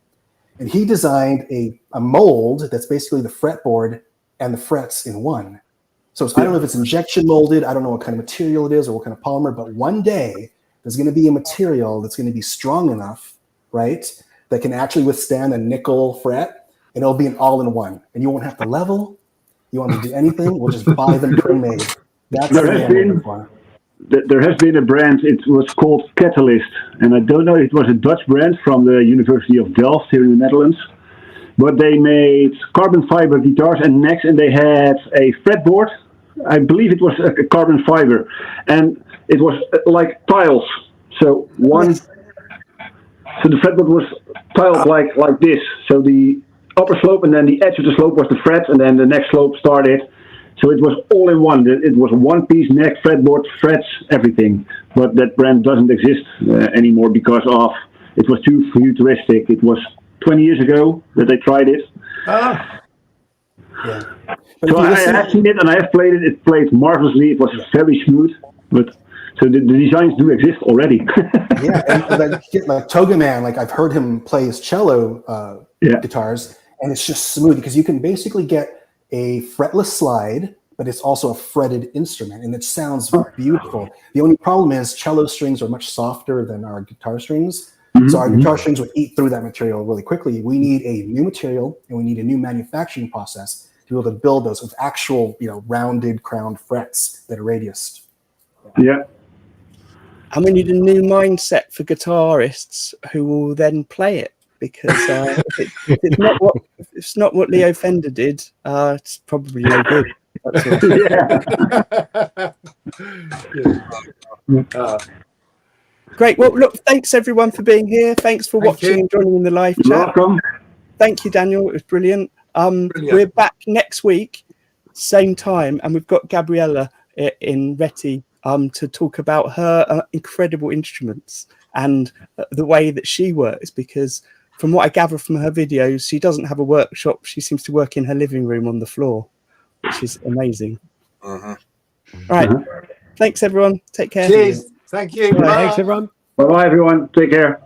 and he designed a mold that's basically the fretboard and the frets in one. So I don't know if it's injection molded. I don't know what kind of material it is or what kind of polymer, but one day there's going to be a material that's going to be strong enough, right, that can actually withstand a nickel fret, and it'll be an all-in-one. And you won't have to level. You want to do anything, we'll just buy them pre-made. That's what I'm looking for. There has been a brand, it was called Catalyst, and I don't know, it was a Dutch brand from the University of Delft here in the Netherlands, but they made carbon fiber guitars and necks, and they had a fretboard. I believe it was a carbon fiber, and it was like tiles. So the fretboard was tiled like this. So the upper slope and then the edge of the slope was the fret, and then the next slope started. So it was all in one. It was one piece, neck, fretboard, frets, everything. But that brand doesn't exist anymore because of it was too futuristic. It was 20 years ago that they tried it. Yeah. So I have seen it and I have played it. It played marvelously. It was very smooth. But so the designs do exist already. Yeah, and like Togaman, like I've heard him play his cello guitars, and it's just smooth because you can basically get a fretless slide, but it's also a fretted instrument, and it sounds beautiful. The only problem is cello strings are much softer than our guitar strings. So our guitar strings would eat through that material really quickly. We need a new material, and we need a new manufacturing process to be able to build those with actual, rounded crowned frets that are radiused. Yeah. And we need a new mindset for guitarists who will then play it, because if it's not what Leo Fender did, it's probably no good. That's all. Great. Well, look, thanks everyone for being here. Thanks for watching and joining in the live chat. Welcome. Thank you, Daniel. It was brilliant. We're back next week same time, and we've got Gabriella in Reti to talk about her incredible instruments and the way that she works, because from what I gather from her videos, she doesn't have a workshop. She seems to work in her living room on the floor, which is amazing. Uh-huh. All right. Thanks, everyone. Take care. Cheers. Thank you. Bye. Thanks, everyone. Bye-bye, everyone. Take care.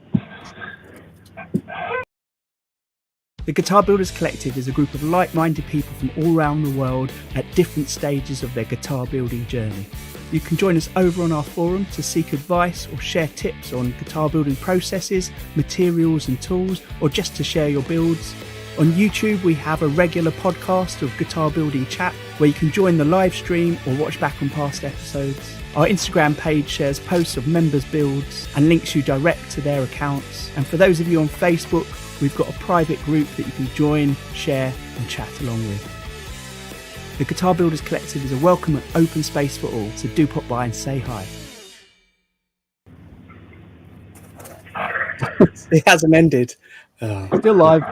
The Guitar Builders Collective is a group of like-minded people from all around the world at different stages of their guitar building journey. You can join us over on our forum to seek advice or share tips on guitar building processes, materials and tools, or just to share your builds. On YouTube, we have a regular podcast of guitar building chat where you can join the live stream or watch back on past episodes. Our Instagram page shares posts of members' builds and links you direct to their accounts. And for those of you on Facebook, we've got a private group that you can join, share and chat along with. The Guitar Builders Collective is a welcome and open space for all, so do pop by and say hi. It hasn't ended. Still live.